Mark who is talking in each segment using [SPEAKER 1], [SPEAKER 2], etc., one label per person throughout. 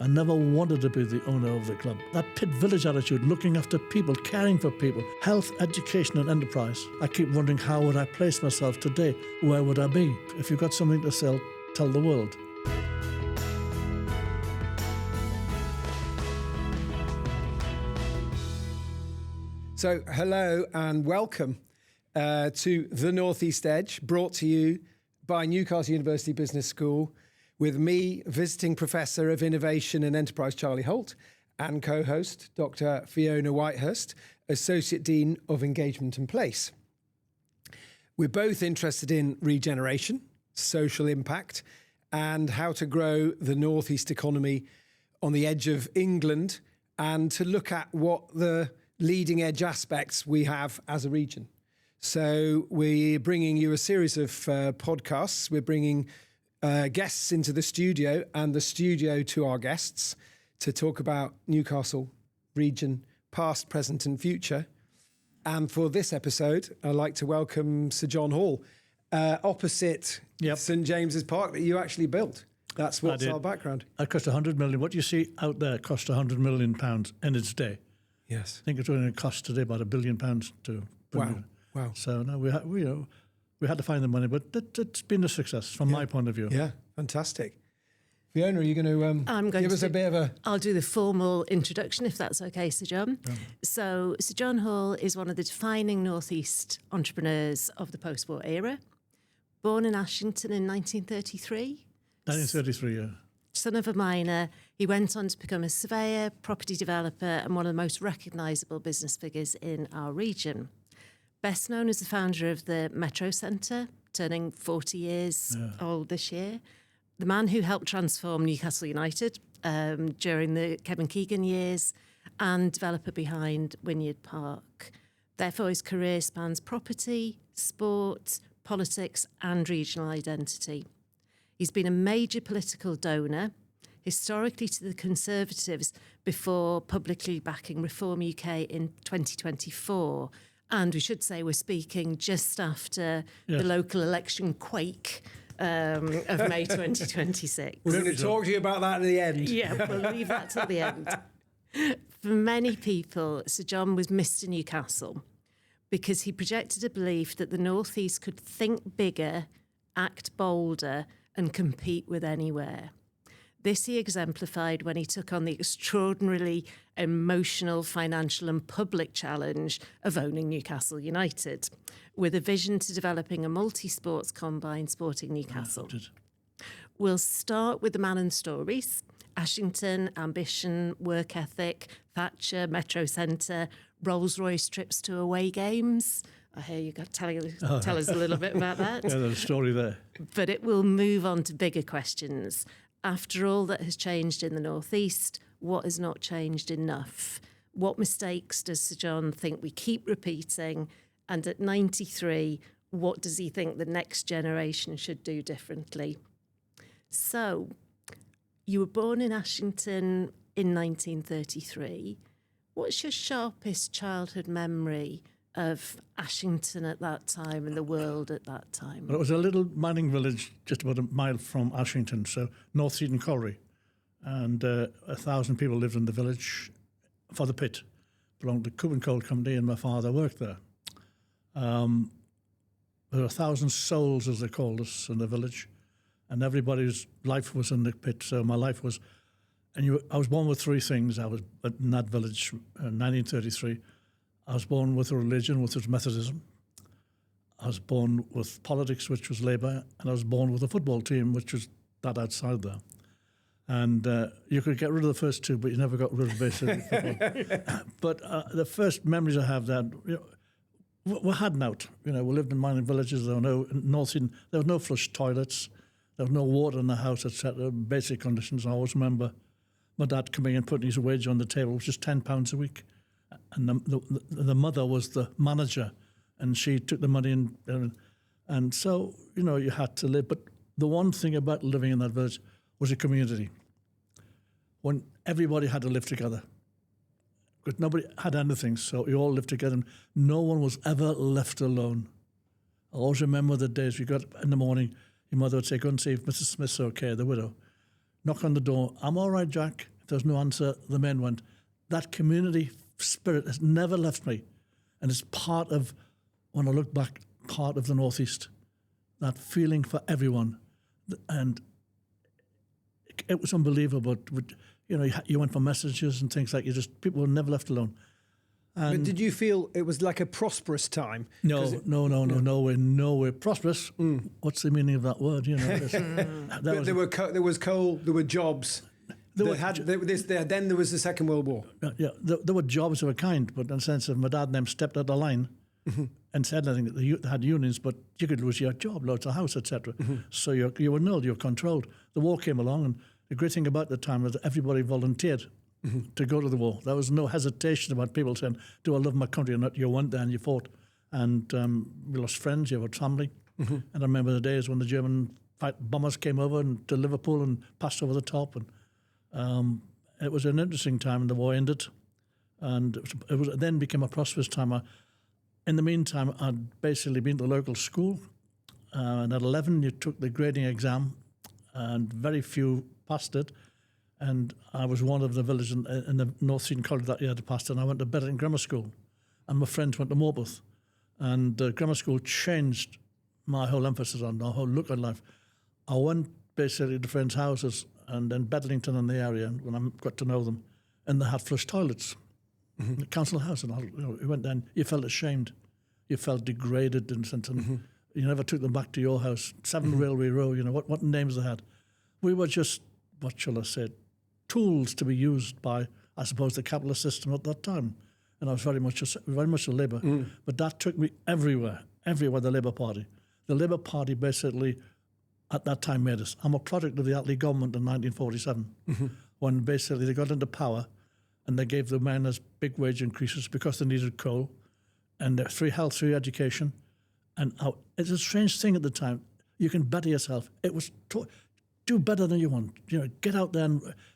[SPEAKER 1] I never wanted to be the owner of the club. That pit village attitude, looking after people, caring for people, health, education and enterprise. I keep wondering, how would I place myself today? Where would I be? If you've got something to sell, tell the world.
[SPEAKER 2] So, hello and welcome to The Northeast Edge, brought to you by Newcastle University Business School, with me, Visiting Professor of Innovation and Enterprise Charlie Holt, and co-host Dr. Fiona Whitehurst, Associate Dean of Engagement and Place. We're both interested in regeneration, social impact, and how to grow the Northeast economy on the edge of England, and to look at what the leading edge aspects we have as a region. So we're bringing you a series of podcasts. We're bringing guests into the studio and the studio to our guests to talk about Newcastle region, past, present and future. And for this episode, I'd like to welcome Sir John Hall, opposite St James's Park, that you actually built. That's what's our background.
[SPEAKER 1] It cost 100 million. What you see out there cost 100 million pounds in its day.
[SPEAKER 2] Yes.
[SPEAKER 1] I think it's going to cost today about £1 billion to bring it.
[SPEAKER 2] Wow.
[SPEAKER 1] So no, we had to find the money, but it's been a success from my point of view.
[SPEAKER 2] Yeah, fantastic. Fiona, are you going to give us a bit of a...
[SPEAKER 3] I'll do the formal introduction, if that's okay, Sir John. Yeah. So Sir John Hall is one of the defining Northeast entrepreneurs of the post-war era. Born in Ashington in 1933.
[SPEAKER 1] 1933, yeah.
[SPEAKER 3] Son of a miner, he went on to become a surveyor, property developer, and one of the most recognisable business figures in our region. Best known as the founder of the Metrocentre, turning 40 years old this year. The man who helped transform Newcastle United during the Kevin Keegan years, and developer behind Wynyard Park. Therefore, his career spans property, sport, politics, and regional identity. He's been a major political donor, historically to the Conservatives, before publicly backing Reform UK in 2024. And we should say we're speaking just after the local election quake of May 2026.
[SPEAKER 2] We're going to talk to you about that at the end.
[SPEAKER 3] Yeah, we'll leave that till the end. For many people, Sir John was Mr. Newcastle because he projected a belief that the North East could think bigger, act bolder, and compete with anywhere. This he exemplified when he took on the extraordinarily emotional, financial and public challenge of owning Newcastle United, with a vision to developing a multi-sports combined Sporting Newcastle. We'll start with the man and stories: Ashington, ambition, work ethic, Thatcher, Metrocentre, Rolls-Royce trips to away games. I hear you got to tell us a little bit about that.
[SPEAKER 1] Yeah, there's a story there.
[SPEAKER 3] But it will move on to bigger questions. After all that has changed in the North East, what has not changed enough? What mistakes does Sir John think we keep repeating? And at 93, what does he think the next generation should do differently? So, you were born in Ashington in 1933. What's your sharpest childhood memory of Ashington at that time and the world at that time?
[SPEAKER 1] Well, it was a little mining village just about a mile from Ashington, so North Seaton Colliery. And 1,000 people lived in the village for the pit. Belonged to Keegan Coal Company, and my father worked there. There were 1,000 souls, as they called us, in the village. And everybody's life was in the pit, so my life was... I was born with three things. I was in that village in 1933. I was born with a religion, which was Methodism. I was born with politics, which was Labour, and I was born with a football team, which was that outside there. And you could get rid of the first two, but you never got rid of basically football. But the first memories I have that, we had out. We lived in mining villages. There were no North Sea, there was no flush toilets. There was no water in the house, etc. Basic conditions. I always remember my dad coming in, putting his wage on the table, which was £10 a week. And the mother was the manager, and she took the money and so you had to live. But the one thing about living in that village was a community. When everybody had to live together, because nobody had anything, so you all lived together. And no one was ever left alone. I always remember the days we got up in the morning. Your mother would say, "Go and see if Mrs. Smith's okay," the widow. knock on the door. I'm all right, Jack. If there's no answer, the men went. That community spirit has never left me. And it's part of, when I look back, part of the Northeast. That feeling for everyone. And it was unbelievable. But, you know, you went for messages and things like people were never left alone.
[SPEAKER 2] But did you feel it was like a prosperous time?
[SPEAKER 1] No, nowhere. Prosperous. What's the meaning of that word? You know,
[SPEAKER 2] But there was coal, there were jobs. Then there was the Second World War.
[SPEAKER 1] Yeah, there were jobs of a kind, but in the sense of my dad and them stepped out the line and said nothing. They had unions, but you could lose your job, lost a house, etc. So you were nulled, you were controlled. The war came along, and the great thing about the time was that everybody volunteered to go to the war. There was no hesitation about people saying, "Do I love my country or not?" You went there and you fought, and we lost friends, you had family, and I remember the days when the German bombers came over to Liverpool and passed over the top, and it was an interesting time, and the war ended, and it then became a prosperous time. In the meantime, I'd basically been to the local school, and at 11 you took the grading exam, and very few passed it, and I was one of the village in the North Seaton College that year to pass it, and I went to Bedlington Grammar School, and my friends went to Morpeth, and grammar school changed my whole emphasis on my whole look at life. I went basically to friends' houses, and then Bedlington and the area, when I got to know them, and they had flush toilets. The council house, and you went there, you felt ashamed, you felt degraded, and you never took them back to your house. 7 Railway Row, you know what names they had. We were just, what shall I say, tools to be used by, I suppose, the capitalist system at that time. And I was very much a Labour, but that took me everywhere. The Labour Party. The Labour Party basically, at that time, made us. I'm a product of the Attlee government in 1947, when basically they got into power, and they gave the miners big wage increases because they needed coal, and free health, free education. And it's a strange thing at the time. You can better yourself. It was do better than you want. You know, get out there.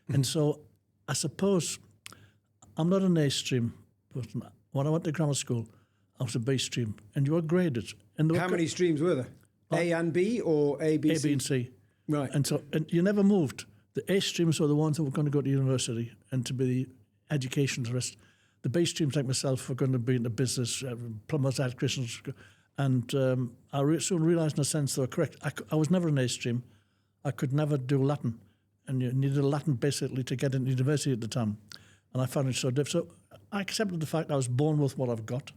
[SPEAKER 1] And so I suppose I'm not an A stream person. When I went to grammar school, I was a B stream, and you were graded. And
[SPEAKER 2] how many streams were there? A and B, or A, B,
[SPEAKER 1] A,
[SPEAKER 2] C?
[SPEAKER 1] B, and C.
[SPEAKER 2] Right.
[SPEAKER 1] And so you never moved. The A streams were the ones that were going to go to university and to be the education rest. The B streams, like myself, were going to be into business, plumbers, electricians. And I soon realised, in a sense, they were correct. I was never an A stream. I could never do Latin. And you needed Latin, basically, to get into university at the time. And I found it so difficult. So I accepted the fact I was born with what I've got.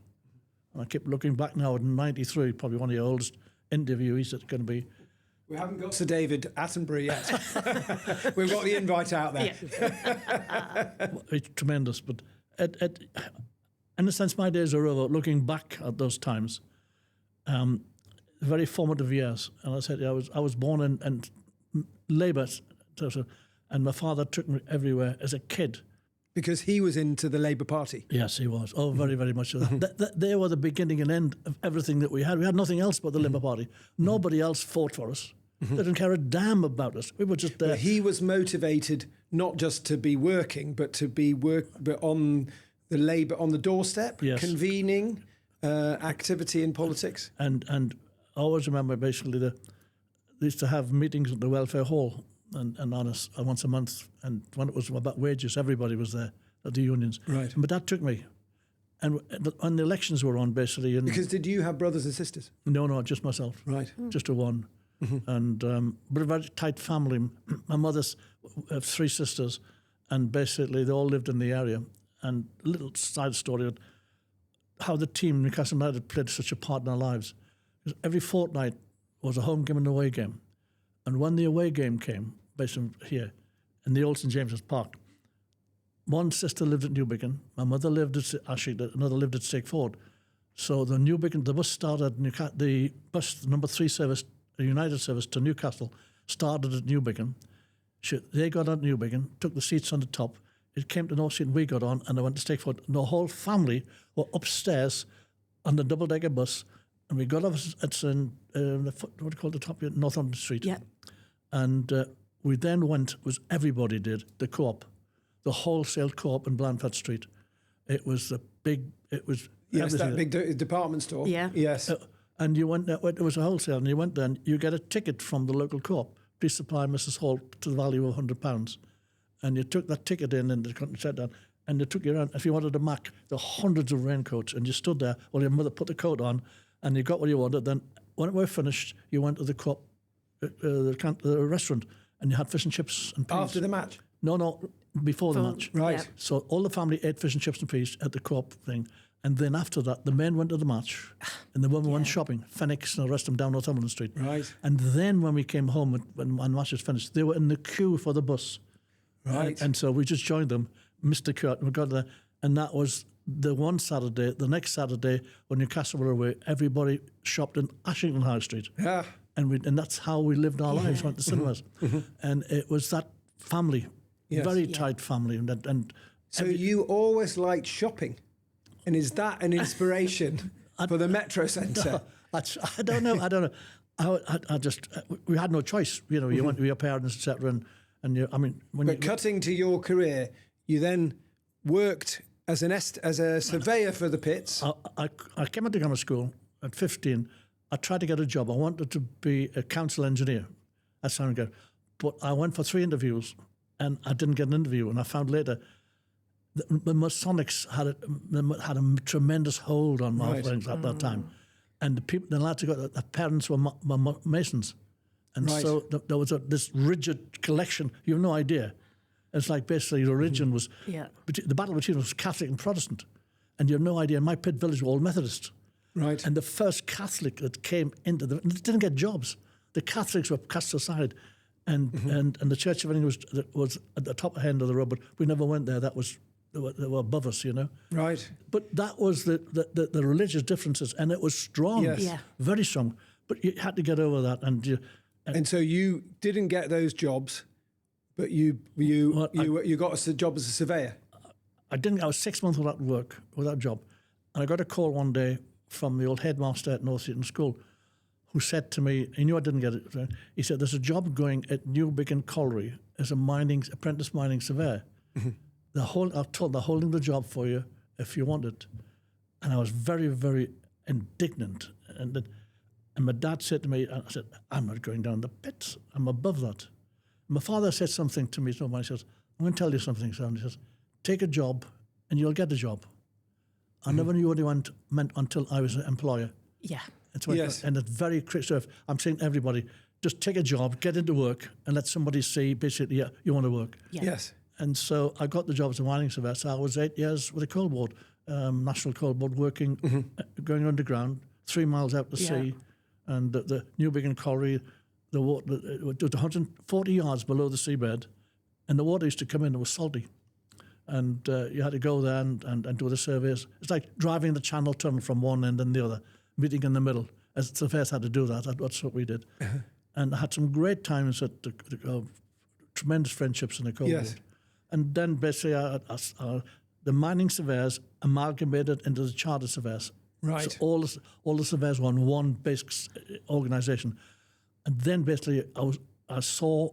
[SPEAKER 1] And I keep looking back now at 93, probably one of the oldest interviewees that's going to be.
[SPEAKER 2] We haven't got Sir David Attenborough yet. We've got the invite out there.
[SPEAKER 3] Yeah.
[SPEAKER 1] It's tremendous. But in a sense, my days are over. Looking back at those times, very formative years. And I said, I was born in Labour, and my father took me everywhere as a kid.
[SPEAKER 2] Because he was into the Labour Party.
[SPEAKER 1] Yes, he was. Oh, very, very much so. They were the beginning and end of everything that we had. We had nothing else but the Labour Party. Nobody else fought for us. They didn't care a damn about us. We were just there.
[SPEAKER 2] But he was motivated not just to be working, but to be but on the Labour, on the doorstep,
[SPEAKER 1] yes.
[SPEAKER 2] Convening activity in politics.
[SPEAKER 1] And I always remember basically they used to have meetings at the welfare hall and once a month. And when it was about wages, everybody was there at the unions.
[SPEAKER 2] Right.
[SPEAKER 1] But that took me. And when the elections were on, basically.
[SPEAKER 2] Because did you have brothers and sisters?
[SPEAKER 1] No, just myself.
[SPEAKER 2] Right.
[SPEAKER 1] Just a one. And but a very tight family. My mother's 3 sisters, and basically they all lived in the area. And a little side story of how the team, Newcastle United, played such a part in our lives. Because every fortnight was a home game and an away game. And when the away game came, based on here, in the old St James's Park, one sister lived at Newbiggin, my mother lived at Ashington, another lived at Stakeford. So the bus started, the bus number 3 service, the United service to Newcastle, started at Newbiggin. They got on Newbiggin, took the seats on the top. It came to North Seaton, we got on, and I went to Stakeford. And the whole family were upstairs on the double-decker bus, and we got off at what do you call the top here? Northampton Street.
[SPEAKER 3] Yeah.
[SPEAKER 1] And we then went, everybody did, the co-op, the wholesale co-op in Blandford Street. It was
[SPEAKER 2] Yes, that big department store.
[SPEAKER 3] Yeah.
[SPEAKER 2] Yes.
[SPEAKER 1] And you went there, it was a wholesale, and you went there and you get a ticket from the local co-op, please supply Mrs. Hall to the value of £100. And you took that ticket in and they couldn't set down. And they took you around. If you wanted a Mac, there were hundreds of raincoats. And you stood there while your mother put the coat on and you got what you wanted. Then when it were finished, you went to the restaurant and you had fish and chips and peas.
[SPEAKER 2] After the match?
[SPEAKER 1] No, before the match.
[SPEAKER 2] Right.
[SPEAKER 3] Yeah.
[SPEAKER 1] So all the family ate fish and chips and peas at the co-op thing. And then after that, the men went to the match and the women went shopping. Phoenix and the rest of them down Northumberland Street.
[SPEAKER 2] Right.
[SPEAKER 1] And then when we came home, when the match was finished, they were in the queue for the bus.
[SPEAKER 2] Right.
[SPEAKER 1] And so we just joined them, missed the queue, and we got there. And that was the one Saturday. The next Saturday, when Newcastle were away, everybody shopped in Ashington High Street.
[SPEAKER 2] Yeah.
[SPEAKER 1] And that's how we lived our lives, went to cinemas. And it was that family, very tight family. And
[SPEAKER 2] So you always liked shopping. And is that an inspiration for the Metrocentre?
[SPEAKER 1] I don't know. I just we had no choice. You know, you went with your parents, etc. And you, I mean,
[SPEAKER 2] But cutting to your career, you then worked as a surveyor for the pits.
[SPEAKER 1] I came into grammar school at 15. I tried to get a job. I wanted to be a council engineer. That sounded good. But I went for 3 interviews and I didn't get an interview. And I found later that the Masonics had a tremendous hold on my things at that time. And the lads who got their parents were Masons. And so there was this rigid collection. You have no idea. It's like basically the religion was, the battle between was Catholic and Protestant. And you have no idea. My pit village were all Methodist.
[SPEAKER 2] Right.
[SPEAKER 1] And the first Catholic that came into they didn't get jobs. The Catholics were cast aside. And the Church of England was at the top end of the road, but we never went there. They were above us, you know.
[SPEAKER 2] Right.
[SPEAKER 1] But that was the religious differences, and it was strong, very strong. But you had to get over that,
[SPEAKER 2] and so you didn't get those jobs, but you got a job as a surveyor.
[SPEAKER 1] I didn't. I was 6 months without work, without a job, and I got a call one day from the old headmaster at North Eton School, who said to me, he knew I didn't get it. He said, "There's a job going at Newbiggin Colliery as a apprentice mining surveyor. I've told they're holding the job for you if you want it." And I was very, very indignant. And my dad said to me, I said, "I'm not going down the pits. I'm above that." My father said something to me. He says, "I'm going to tell you something, son." He says, "Take a job and you'll get a job." I never knew what he meant until I was an employer.
[SPEAKER 3] Yeah.
[SPEAKER 1] And it's very critical. So I'm saying to everybody, just take a job, get into work, and let somebody see basically, you want to work.
[SPEAKER 3] Yeah.
[SPEAKER 2] Yes.
[SPEAKER 1] And so I got the job as a mining surveyor. So I was 8 years with a coal board, National Coal Board, working, going underground, 3 miles out to sea. And the Newbiggin Colliery, the water, it was 140 yards below the seabed. And the water used to come in, it was salty. And you had to go there and do the surveys. It's like driving the Channel Tunnel from one end and the other, meeting in the middle. As surveyors had to do that, that's what we did. And I had some great times at tremendous friendships in the coal board. And then basically the mining surveyors amalgamated into the chartered surveyors.
[SPEAKER 2] Right.
[SPEAKER 1] So all the surveyors were on one basic organisation. And then basically I saw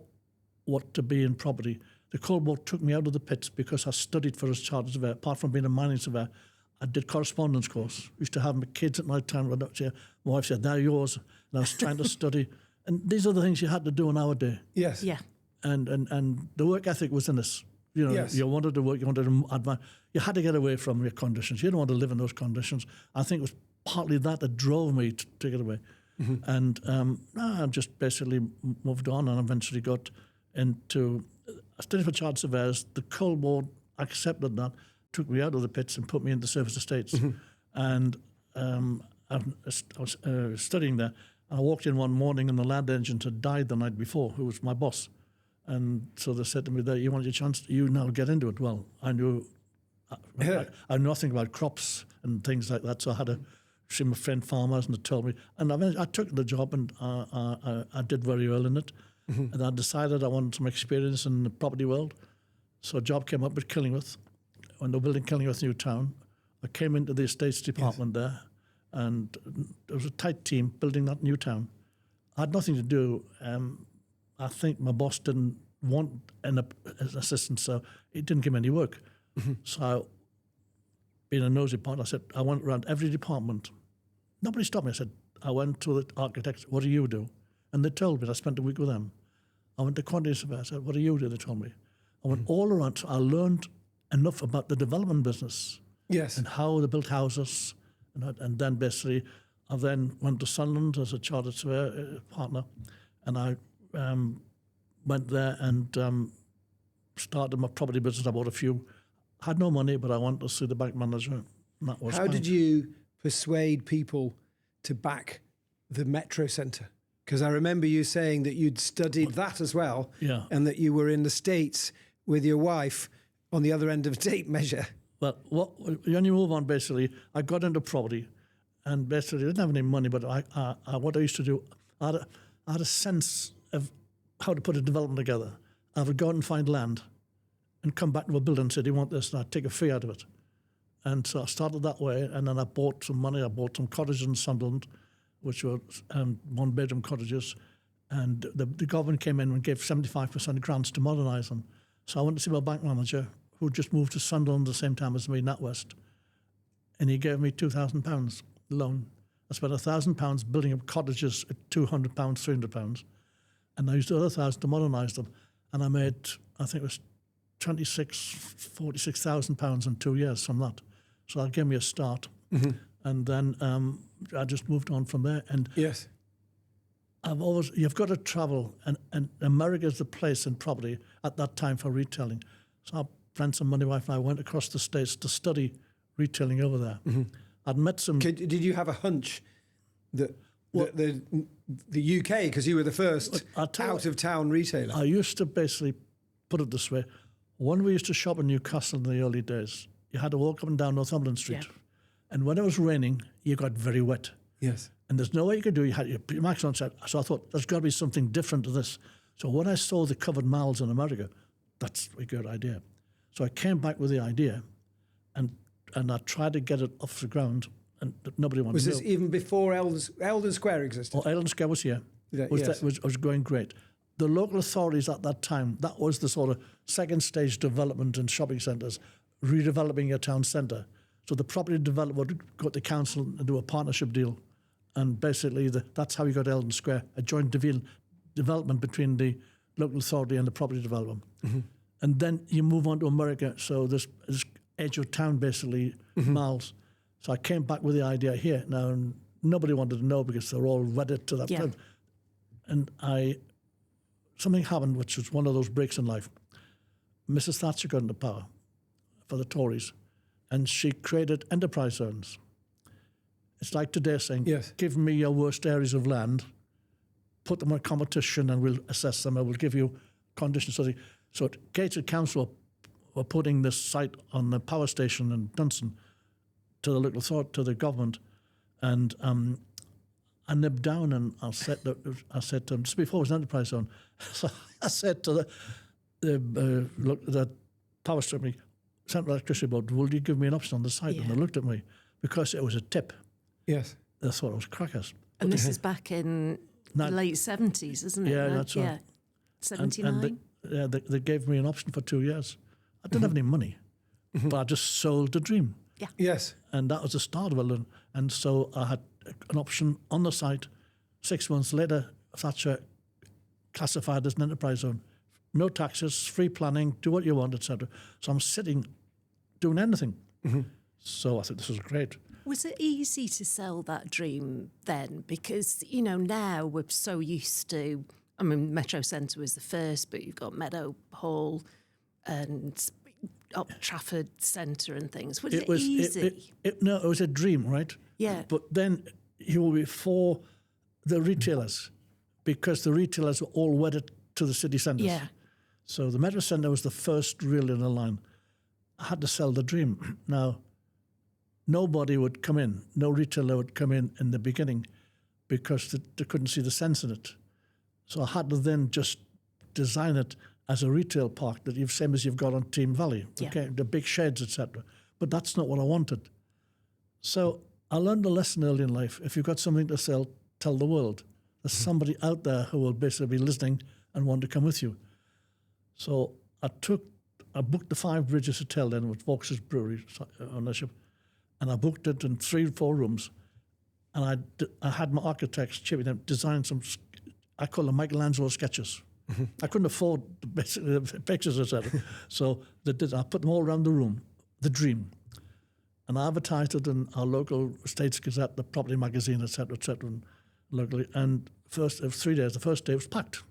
[SPEAKER 1] what to be in property. The coal board took me out of the pits because I studied for a chartered surveyor. Apart from being a mining surveyor, I did correspondence course. Used to have my kids at night time. My wife said, "They're yours." And I was trying to study. And these are the things you had to do in our day.
[SPEAKER 2] Yes.
[SPEAKER 3] Yeah.
[SPEAKER 1] And the work ethic was in us. You know, you wanted to work, you wanted to advance. You had to get away from your conditions. You didn't want to live in those conditions. I think it was partly that drove me to get away. And I just basically moved on and eventually got into, I studied for chartered surveyors. The coal board accepted that, took me out of the pits and put me into service estates. And I was studying there. And I walked in one morning and the land agent had died the night before, who was my boss. And so they said to me, "You want your chance? You now get into it." Well, I knew I knew nothing about crops and things like that, so I had to see my friend farmers, and they told me. And I took the job, and I did very well in it. And I decided I wanted some experience in the property world. So a job came up at Killingworth, when they were building Killingworth New Town. I came into the estates department there, and it was a tight team building that new town. I had nothing to do. I think my boss didn't want an assistant, so he didn't give me any work. So, being a nosy part, I said, I went around every department. Nobody stopped me. I said, I went to the architects, "What do you do?" And they told me. I spent a week with them. I went to quantity survey. I said, what do you do? They told me. I went all around. So I learned enough about the development business.
[SPEAKER 2] Yes.
[SPEAKER 1] And how they built houses. And then basically, I then went to Sunderland as a chartered surveyor partner. And I went there and started my property business. I bought a few. Had no money, but I went to see the bank manager. And that was
[SPEAKER 2] How did you persuade people to back the Metrocentre? Because I remember you saying that you'd studied that as well,
[SPEAKER 1] Yeah.
[SPEAKER 2] and that you were in the States with your wife on the other end of a tape measure.
[SPEAKER 1] Well, when you move on, basically, I got into property, and basically I didn't have any money, but what I used to do, I had a sense of how to put a development together. I would go out and find land and come back to a building and say, do you want this? And I'd take a fee out of it. And so I started that way, and then I bought some money. I bought some cottages in Sunderland, which were one-bedroom cottages, and the government came in and gave 75% grants to modernise them. So I went to see my bank manager, who just moved to Sunderland at the same time as me, NatWest, and he gave me £2,000 loan. I spent £1,000 building up cottages at £200, £300, and I used the other £1,000 to modernise them, and I made, I think it was £46,000 in 2 years from that. So that gave me a start. Mm-hmm. And then I just moved on from there. And
[SPEAKER 2] yes,
[SPEAKER 1] you've got to travel, and America is the place in property at that time for retailing. So our friends and my wife and I went across the States to study retailing over there. Mm-hmm. I'd met some...
[SPEAKER 2] Did you have a hunch that the UK, because you were the first out-of-town retailer?
[SPEAKER 1] I used to basically put it this way. When we used to shop in Newcastle in the early days, you had to walk up and down Northumberland Street. Yeah. And when it was raining, you got very wet.
[SPEAKER 2] Yes.
[SPEAKER 1] And there's no way you could do. You had your max on set. So I thought, there's got to be something different to this. So when I saw the covered miles in America, that's a good idea. So I came back with the idea, and I tried to get it off the ground, and nobody wanted to know.
[SPEAKER 2] Was this even before Eldon Square existed?
[SPEAKER 1] Oh, Eldon Square was here.
[SPEAKER 2] Yeah,
[SPEAKER 1] was going great. The local authorities at that time, that was the sort of second stage development in shopping centres, redeveloping your town centre. So the property developer would go to the council and do a partnership deal. And basically, that's how you got Eldon Square, a joint development between the local authority and the property developer. Mm-hmm. And then you move on to America. So this edge of town, basically, miles. So I came back with the idea here. Now, nobody wanted to know because they're all wedded to that place. And something happened, which was one of those breaks in life. Mrs. Thatcher got into power for the Tories, and she created enterprise zones. It's like today saying,
[SPEAKER 2] yes,
[SPEAKER 1] give me your worst areas of land, put them on competition, and we'll assess them, and we'll give you conditions. So Gateshead Council were putting this site on the power station in Dunstan to the local authority, to the government, and I nibbed down, and I said to them, just before it was an enterprise zone, so I said to the power station, Central Electricity Board, will you give me an option on the site? Yeah. And they looked at me because it was a tip.
[SPEAKER 2] Yes.
[SPEAKER 1] They thought it was crackers.
[SPEAKER 3] And this is back in the late 70s, isn't it?
[SPEAKER 1] Yeah, that's right.
[SPEAKER 3] Yeah, 79.
[SPEAKER 1] And they gave me an option for 2 years. I didn't have any money, but I just sold the dream.
[SPEAKER 3] Yeah.
[SPEAKER 2] Yes.
[SPEAKER 1] And that was the start of it. And so I had an option on the site. 6 months later, Thatcher classified as an enterprise zone. No taxes, free planning, do what you want, etc. So I'm sitting, doing anything. Mm-hmm. So I thought this was great.
[SPEAKER 3] Was it easy to sell that dream then? Because, now we're so used to, Metrocentre was the first, but you've got Meadow Hall and up Trafford Centre and things. Was it easy?
[SPEAKER 1] No, it was a dream, right?
[SPEAKER 3] Yeah.
[SPEAKER 1] But then you were for the retailers, because the retailers were all wedded to the city centres.
[SPEAKER 3] Yeah.
[SPEAKER 1] So the Metrocentre was the first reel in the line. I had to sell the dream. Now, nobody would come in, no retailer would come in the beginning because they couldn't see the sense in it. So I had to then just design it as a retail park that same as you've got on Team Valley, okay, the big sheds, etc. But that's not what I wanted. So I learned a lesson early in life. If you've got something to sell, tell the world. There's somebody out there who will basically be listening and want to come with you. So I booked the Five Bridges Hotel then with Vauxhall's Brewery ownership, and I booked it in 3 or 4 rooms. And I had my architects chipping in, design some, I call them Michelangelo sketches. I couldn't afford basically the pictures, etc. So they did. I put them all around the room. The dream, and I advertised it in our local States Gazette, the Property Magazine, etc., and locally. And first of 3 days, the first day was packed.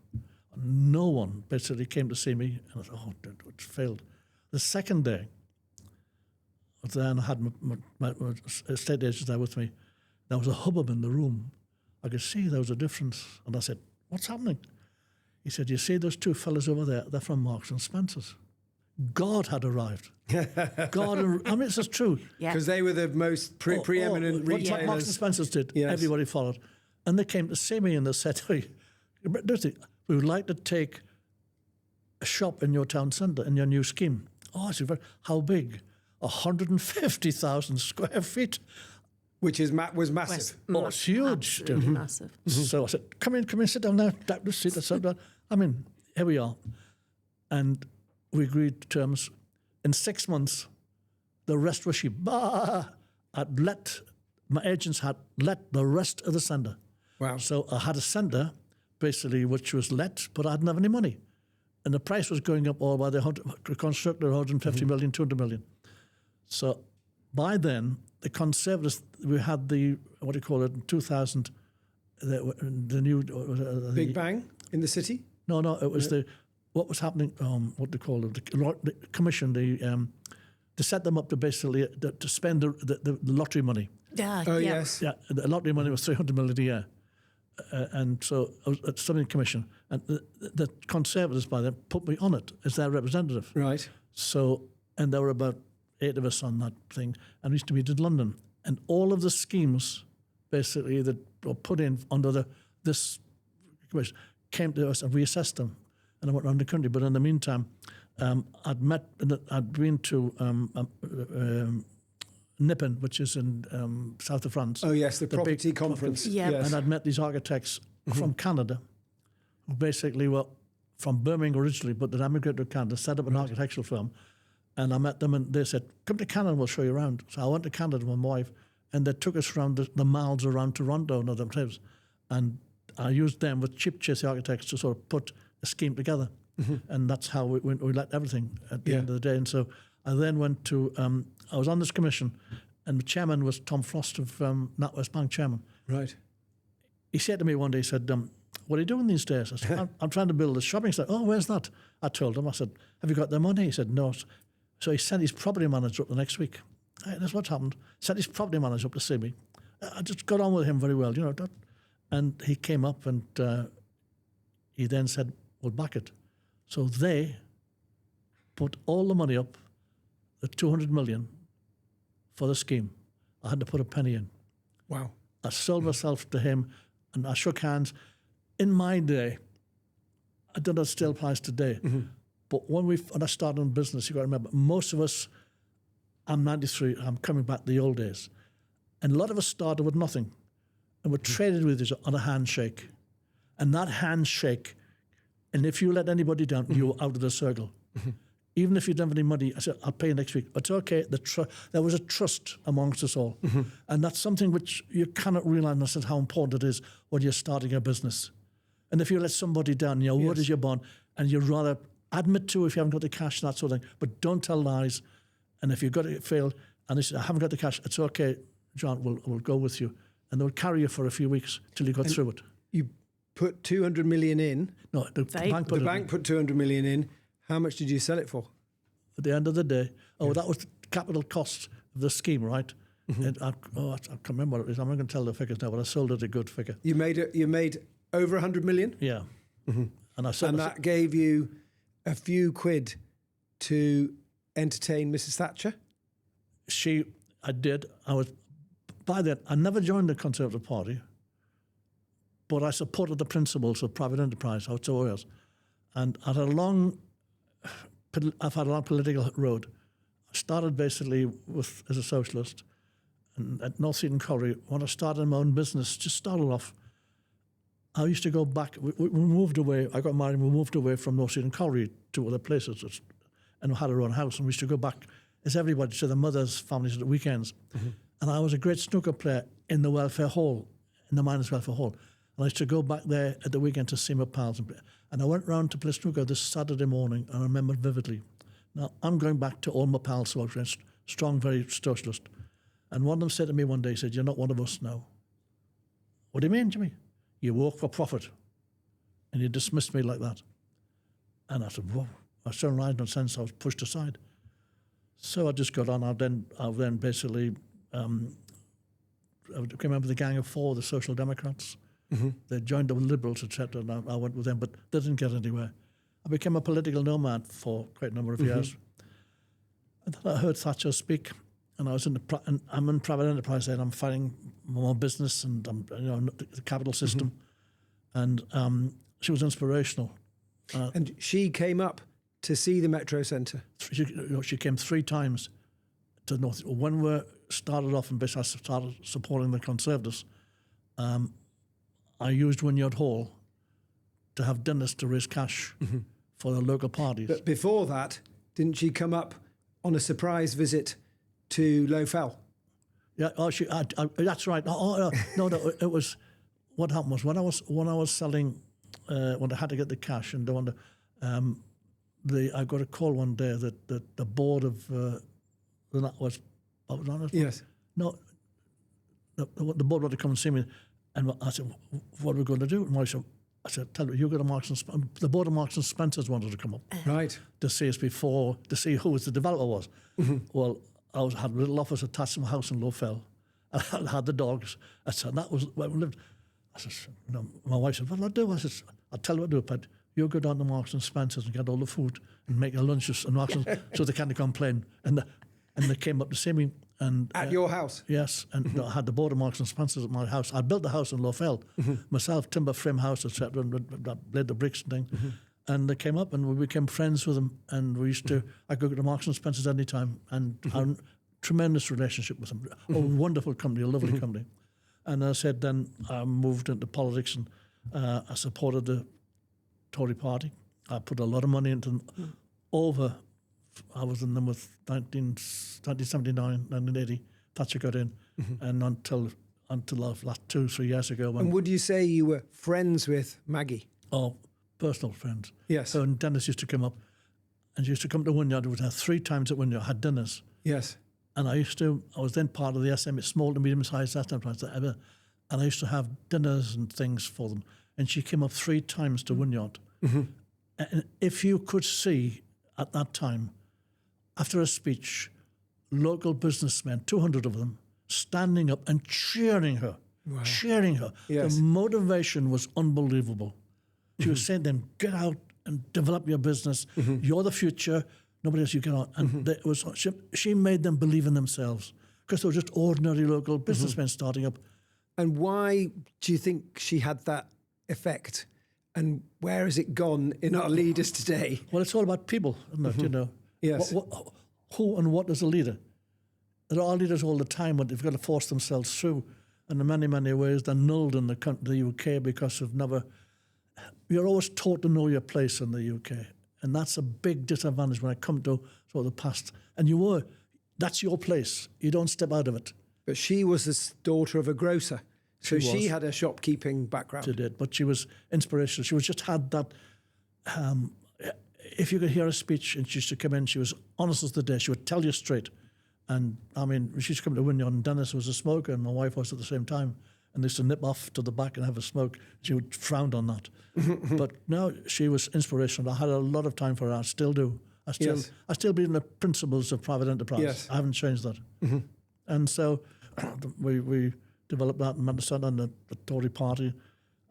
[SPEAKER 1] No one basically came to see me, and I thought, oh, it failed. The second day, then I had my estate agents there with me. There was a hubbub in the room. I could see there was a difference. And I said, what's happening? He said, you see those two fellas over there? They're from Marks and Spencer's. God had arrived. God, I mean, it's just true.
[SPEAKER 2] Because they were the most preeminent
[SPEAKER 1] what
[SPEAKER 2] retailers.
[SPEAKER 1] Marks and Spencer's did,
[SPEAKER 2] Yes.
[SPEAKER 1] everybody followed. And they came to see me and they said, hey, we would like to take a shop in your town centre, in your new scheme. Oh, I said, how big? 150,000 square feet.
[SPEAKER 2] Which was massive.
[SPEAKER 1] Oh, it's huge.
[SPEAKER 3] Absolutely massive.
[SPEAKER 1] So I said, come in, sit down there. That was seat, sit down. I mean, here we are. And we agreed to terms. In 6 months, the rest was sheep. My agents had let the rest of the centre.
[SPEAKER 2] Wow.
[SPEAKER 1] So I had a centre, basically, which was let, but I didn't have any money. And the price was going up all by the constructor, 150 million, 200 million. So by then, the Conservatives, we had the, what do you call it, in 2000, the new...
[SPEAKER 2] Big Bang in the city?
[SPEAKER 1] No, it was what was happening, what do you call it, the commission, to set them up to basically, to spend the lottery money.
[SPEAKER 3] Yeah.
[SPEAKER 2] Oh, yes.
[SPEAKER 1] Yeah, the lottery money was 300 million a year. And so I was at something commission. And the Conservatives, by then, put me on it as their representative.
[SPEAKER 2] Right.
[SPEAKER 1] So, and there were about 8 of us on that thing, and we used to meet in London. And all of the schemes, basically, that were put in under this commission came to us, and we assessed them. And I went around the country. But in the meantime, I'd been to Nippon, which is in south of France.
[SPEAKER 2] Oh, yes, the property
[SPEAKER 1] big
[SPEAKER 2] conference.
[SPEAKER 3] Yeah.
[SPEAKER 2] Yes.
[SPEAKER 1] And I'd met these architects from Canada, who basically were from Birmingham originally, but they'd emigrated to Canada, set up an architectural firm. And I met them, and they said, come to Canada, we'll show you around. So I went to Canada with my wife, and they took us around the miles around Toronto and other places. And I used them with cheap chase architects to sort of put a scheme together. And that's how we let everything at the end of the day. And so I then went to, I was on this commission, and the chairman was Tom Frost of NatWest Bank chairman.
[SPEAKER 2] Right.
[SPEAKER 1] He said to me one day, he said, what are you doing these days? I said, I'm trying to build a shopping centre. Oh, where's that? I told him, I said, have you got the money? He said, no. So he sent his property manager up the next week. Hey, that's what happened. Sent his property manager up to see me. I just got on with him very well, And he came up and he then said, we'll back it. So they put all the money up, the 200 million, for the scheme. I had to put a penny in.
[SPEAKER 2] Wow.
[SPEAKER 1] I sold myself to him, and I shook hands. In my day, I don't know if it still applies today, but when I started in business, you got to remember, most of us, I'm 93, I'm coming back to the old days, and a lot of us started with nothing, and we traded with each other on a handshake. And that handshake, and if you let anybody down, you're out of the circle. Even if you don't have any money, I said, I'll pay you next week. It's okay. There was a trust amongst us all. And that's something which you cannot realise how important it is when you're starting a business. And if you let somebody down, your word is your bond, and you'd rather admit to if you haven't got the cash and that sort of thing, but don't tell lies. And if you've got it failed, and they said, I haven't got the cash, it's okay, John, we'll go with you. And they'll carry you for a few weeks till you got through it.
[SPEAKER 2] You put 200 million in.
[SPEAKER 1] No, the bank put
[SPEAKER 2] The bank put 200 million in. How much did you sell it for?
[SPEAKER 1] At the end of the day, that was the capital cost of the scheme, right? And I can't remember what it is. I'm not going to tell the figures now, but I sold it a good figure.
[SPEAKER 2] You made over 100 million?
[SPEAKER 1] Yeah. And I sold
[SPEAKER 2] And that gave you a few quid to entertain Mrs. Thatcher?
[SPEAKER 1] I did. By then, I never joined the Conservative Party, but I supported the principles of private enterprise, how it's always. And I've had a long political road. I started basically as a socialist, and at North Eton Colliery, when I started my own business, just started off, I used to go back. We moved away. I got married and we moved away from North Eton Colliery to other places, and we had our own house, and we used to go back as everybody to their mothers' families at the weekends. And I was a great snooker player in the welfare hall, in the miners' welfare hall. And I used to go back there at the weekend to see my pals. And I went round to Plesnuga this Saturday morning, and I remember vividly. Now, I'm going back to all my pals who are strong, very socialist. And one of them said to me one day, he said, "You're not one of us now." "What do you mean, Jimmy?" "You work for profit." And he dismissed me like that. And I said, whoa. I still had no sense. I was pushed aside. So I just got on. I then basically I came up with a gang of 4, the Social Democrats. They joined the Liberals, etc. And I went with them, but they didn't get anywhere. I became a political nomad for quite a number of years. And then I heard Thatcher speak, and I was I'm in private enterprise then. I'm fighting more business and the capital system, and she was inspirational.
[SPEAKER 2] And she came up to see the Metrocentre.
[SPEAKER 1] She came 3 times to the north. When we started off and basically I started supporting the Conservatives, I used Wynyard Hall to have dinners to raise cash for the local parties.
[SPEAKER 2] But before that, didn't she come up on a surprise visit to Lowfell?
[SPEAKER 1] Yeah, that's right. No, it was, what happened was when I was selling, when I had to get the cash and I got a call one day that the board of that was honest.
[SPEAKER 2] Yes.
[SPEAKER 1] No, the board wanted to come and see me, and I said, "What are we going to do?" And I said, "Tell me, you go to Marks and Spencer." The board of Marks and Spencer's wanted to come up,
[SPEAKER 2] right,
[SPEAKER 1] to see us before, to see who the developer was. Well, I had a little office attached to my house in Lowfell. I had the dogs. I said, that was where we lived. I said, my wife said, "What'll I do?" I said, "I'll tell you what to do, Pat. You go down to Marks and Spencer's and get all the food and make your lunches and Marks so they can't complain." And they came up to see me. And
[SPEAKER 2] at your house?
[SPEAKER 1] Yes. And I had the board of Marks and Spencer's at my house. I built the house in Lowfell, myself, timber frame house, etc., and laid the bricks and things. And they came up and we became friends with them. And we used to, I could go to Marks and Spencer's any time, and had a tremendous relationship with them. A wonderful company, a lovely company. And I said then I moved into politics, and I supported the Tory party. I put a lot of money into them. I was in them with 1979, 1980. Thatcher got in, and until last 2-3 years ago.
[SPEAKER 2] And would you say you were friends with Maggie?
[SPEAKER 1] Oh, personal friends.
[SPEAKER 2] Yes.
[SPEAKER 1] So Dennis used to come up, and she used to come to Wynyard. We would have 3 times at Wynyard, had dinners.
[SPEAKER 2] Yes.
[SPEAKER 1] And I was then part of the SME, small to medium-sized enterprise, and I used to have dinners and things for them. And she came up 3 times to Wynyard. And if you could see at that time, after a speech, local businessmen, 200 of them, standing up and cheering her. Wow. Cheering her.
[SPEAKER 2] Yes.
[SPEAKER 1] The motivation was unbelievable. She was saying to them, "Get out and develop your business. You're the future. Nobody else, you get on." And she made them believe in themselves, because they were just ordinary local businessmen starting up.
[SPEAKER 2] And why do you think she had that effect? And where has it gone in our leaders today?
[SPEAKER 1] Well, it's all about people, isn't it?
[SPEAKER 2] Yes.
[SPEAKER 1] Who and what is a leader? There are leaders all the time, but they've got to force themselves through. And in many, many ways, they're nulled in the UK because of you're always taught to know your place in the UK. And that's a big disadvantage when I come to sort of the past. And that's your place. You don't step out of it.
[SPEAKER 2] But she was the daughter of a grocer. So she had a shopkeeping background.
[SPEAKER 1] She did, but she was inspirational. She just had that. If you could hear a speech and she used to come in, she was honest as the day. She would tell you straight. And I mean, she used to come to Wynyard, and Dennis was a smoker, and my wife was at the same time. And they used to nip off to the back and have a smoke. She would frown on that. But no, she was inspirational. I had a lot of time for her. I still do. I still believe in the principles of private enterprise.
[SPEAKER 2] Yes.
[SPEAKER 1] I haven't changed that. And so we developed that in Metrocentre and the Tory party.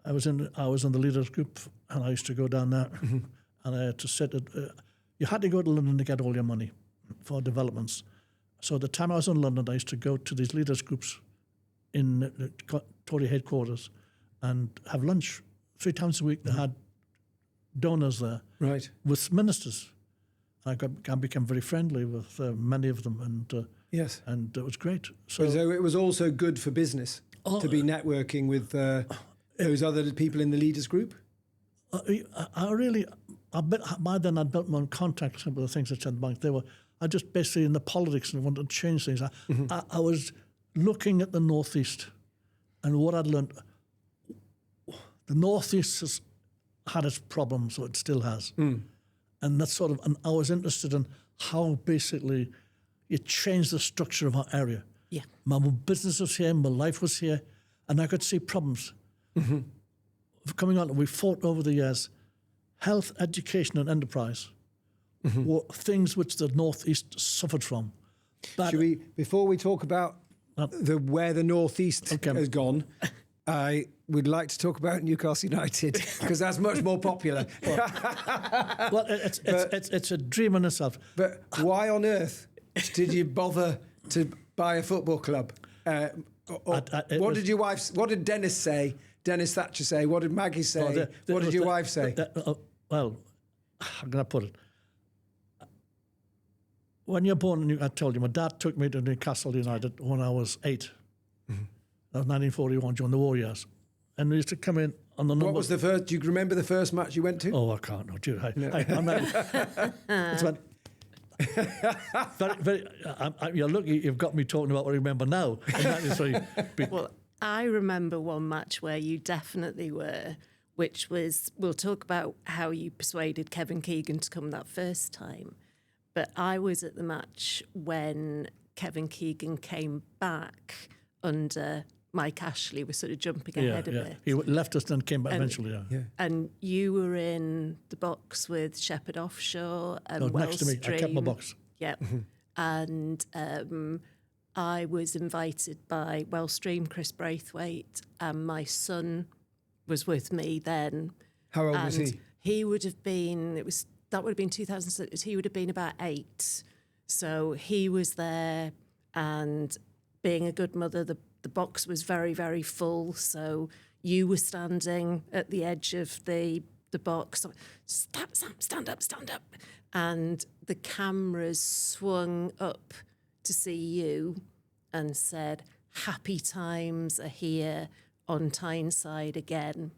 [SPEAKER 1] I was in the leaders group, and I used to go down there, and I had to sit at. You had to go to London to get all your money for developments. So the time I was in London, I used to go to these leaders groups in the Tory headquarters and have lunch 3 times a week. They had donors there,
[SPEAKER 2] right,
[SPEAKER 1] with ministers. I became very friendly with many of them, and
[SPEAKER 2] yes,
[SPEAKER 1] and it was great. So
[SPEAKER 2] it was also good for business to be networking with those other people in the leaders group.
[SPEAKER 1] By then I'd built my own contacts with the things at Central Bank. I just basically in the politics and wanted to change things. I was looking at the Northeast and what I'd learned. The Northeast has had its problems, so it still has. And that's sort of, and I was interested in how basically you change the structure of our area.
[SPEAKER 3] Yeah.
[SPEAKER 1] My business was here, my life was here, and I could see problems coming on. We fought over the years. Health, education, and enterprise were things which the Northeast suffered from. But
[SPEAKER 2] Should we, before we talk about where the Northeast has gone, I would like to talk about Newcastle United because that's much more popular.
[SPEAKER 1] well, it's a dream in itself.
[SPEAKER 2] But why on earth did you bother to buy a football club? What did Dennis say? Dennis Thatcher say? What did Maggie say? What did your wife say?
[SPEAKER 1] Well, how can I put it? When you're born, I told you, my dad took me to Newcastle United when I was 8. That was 1941 during the war years. And we used to come in on the number.
[SPEAKER 2] What was the first? Do you remember the first match you went to?
[SPEAKER 1] Oh, I can't. No, dude, I'm not. It's about, you're lucky you've got me talking about what I remember now. And that is very big.
[SPEAKER 3] Well, I remember one match where you definitely were, which was, we'll talk about how you persuaded Kevin Keegan to come that first time. But I was at the match when Kevin Keegan came back under Mike Ashley, was sort of jumping ahead of it.
[SPEAKER 1] He left us and came back eventually.
[SPEAKER 3] And you were in the box with Shepherd Offshore and Wellstream.
[SPEAKER 1] Next to me. I kept my box.
[SPEAKER 3] Yeah. And I was invited by Wellstream, Chris Braithwaite, and my son was with me then.
[SPEAKER 2] How old was he?
[SPEAKER 3] He would have been, that would have been 2006, he would have been about 8. So he was there, and being a good mother, the box was very, very full. So you were standing at the edge of the box. Stand up. And the cameras swung up to see you and said, "Happy times are here on Tyneside again."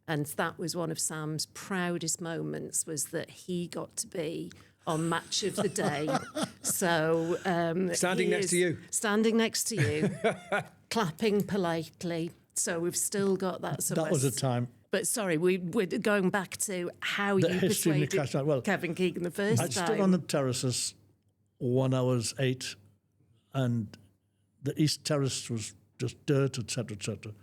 [SPEAKER 3] And that was one of Sam's proudest moments, was that he got to be on Match of the Day. So
[SPEAKER 2] standing next to you.
[SPEAKER 3] Standing next to you, clapping politely. So we've still got that.
[SPEAKER 1] That was a time.
[SPEAKER 3] But sorry, we're going back to how you persuaded Kevin Keegan the first time.
[SPEAKER 1] I stood on the terraces when I was 8, and the East Terrace was just dirt, etc., etc.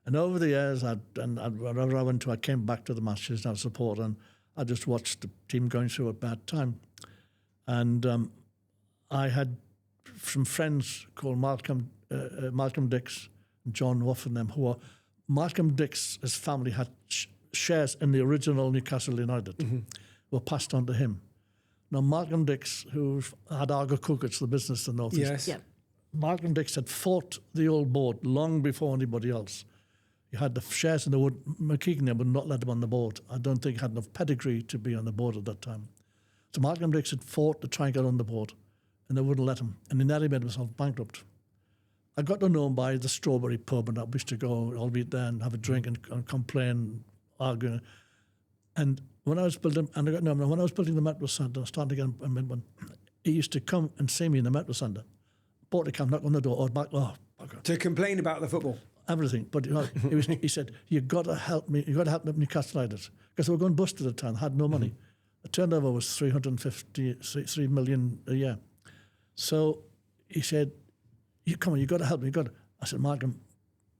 [SPEAKER 1] And over the years, wherever I went to, I came back to the matches and I support, and I just watched the team going through a bad time. And I had some friends called Malcolm Dix and John Woff and them, who were, Malcolm Dix, his family had shares in the original Newcastle United, were passed on to him. Now, Malcolm Dix, who had Argo Cookets, the business in the North East,
[SPEAKER 2] Yes.
[SPEAKER 3] Yeah.
[SPEAKER 1] Malcolm Dix had fought the old board long before anybody else. He had the shares in the wood. McKeegan would not let him on the board. I don't think he had enough pedigree to be on the board at that time. So Malcolm Dix had fought to try and get on the board, and they wouldn't let him. And he nearly made himself bankrupt. I got to know him by the Strawberry pub, and I used to go, I'll be there and have a drink and complain, arguing. And when I was building, and I got to know him, when I was building the Metrocentre, I was starting to get him, he used to come and see me in the Metrocentre. Bought a cab, knock on the door,
[SPEAKER 2] To complain about the football.
[SPEAKER 1] Everything, but he said, "You got to help me. You got to help me up Newcastle United, because they were going bust at the time. Had no money. The turnover was 3 million a year. So he said, "You come on, you got to help me. You got." I said, "Malcolm,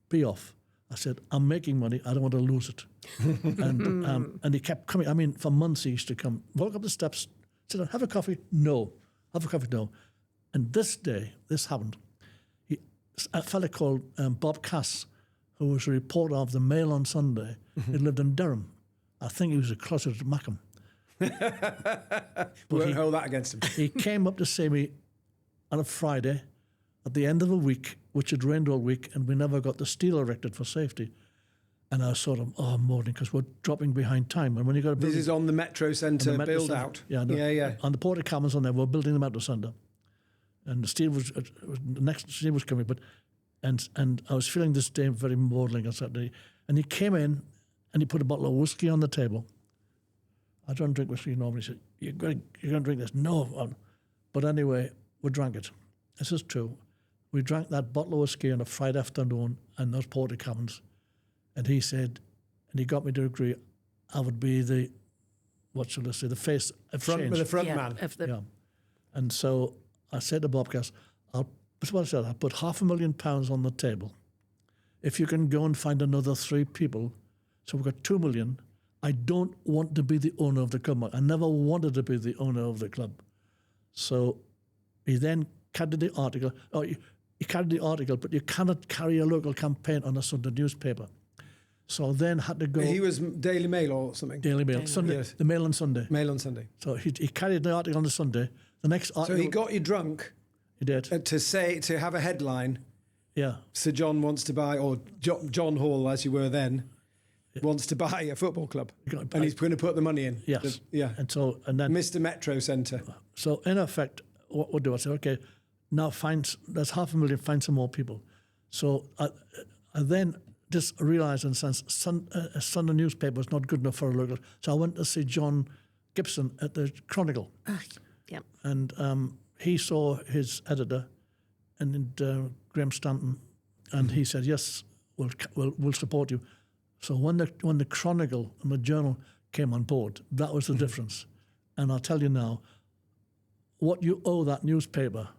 [SPEAKER 1] be off." I said, "I'm making money. I don't want to lose it." And he kept coming. I mean, for months he used to come, walk up the steps, said, "Have a coffee." No, have a coffee. No. And this day, this happened. A fella called Bob Cass, who was a reporter of the Mail on Sunday, he lived in Durham. I think he was a closeted Mackham.
[SPEAKER 2] Won't hold that against him.
[SPEAKER 1] He came up to see me on a Friday at the end of a week, which had rained all week, and we never got the steel erected for safety. And I was sort of, mourning, because we're dropping behind time. And when you got a building,
[SPEAKER 2] This is on the Metrocentre build out.
[SPEAKER 1] Yeah. On the Port of Cameron's on there, we're building the Metrocentre. And the steel was the next steel was coming, and I was feeling this day very maudling on Saturday. And he came in and he put a bottle of whiskey on the table. I don't drink whiskey normally. He said, "You're going to drink this?" No. But anyway, we drank it. This is true. We drank that bottle of whiskey on a Friday afternoon and those porter cabins. And he said, and he got me to agree I would be the, what shall I say, the face of change.
[SPEAKER 2] The front
[SPEAKER 3] Yeah,
[SPEAKER 2] man.
[SPEAKER 3] of the,
[SPEAKER 1] Yeah. And so I said to Bobcast, that's what I said, I'll put £500,000 on the table. If you can go and find another 3 people, so we've got 2 million. I don't want to be the owner of the club. I never wanted to be the owner of the club. So he then carried the article. Oh, he carried the article, but you cannot carry a local campaign on a Sunday newspaper. So I then had to go.
[SPEAKER 2] He was Daily Mail or something.
[SPEAKER 1] Daily Mail, Sunday,
[SPEAKER 2] Yes.
[SPEAKER 1] the Mail on Sunday.
[SPEAKER 2] Mail on Sunday.
[SPEAKER 1] So he carried the article on the Sunday. The next
[SPEAKER 2] So
[SPEAKER 1] article.
[SPEAKER 2] he got you drunk
[SPEAKER 1] He did.
[SPEAKER 2] to have a headline.
[SPEAKER 1] Yeah.
[SPEAKER 2] Sir John wants to buy, or John Hall, as you were then, wants to buy a football club, and he's going to put the money in.
[SPEAKER 1] Yes.
[SPEAKER 2] Yeah.
[SPEAKER 1] And then
[SPEAKER 2] Mr. Metrocentre.
[SPEAKER 1] So in effect, what we'll do, I said, okay, now there's $500,000, find some more people. So I then just realised, in a sense, a Sunday newspaper was not good enough for a local. So I went to see John Gibson at the Chronicle,
[SPEAKER 3] yeah.
[SPEAKER 1] and he saw his editor, and Graham Stanton, and he said, yes, we'll support you. So when the Chronicle and the Journal came on board, that was the difference. And I'll tell you now, what you owe that newspaper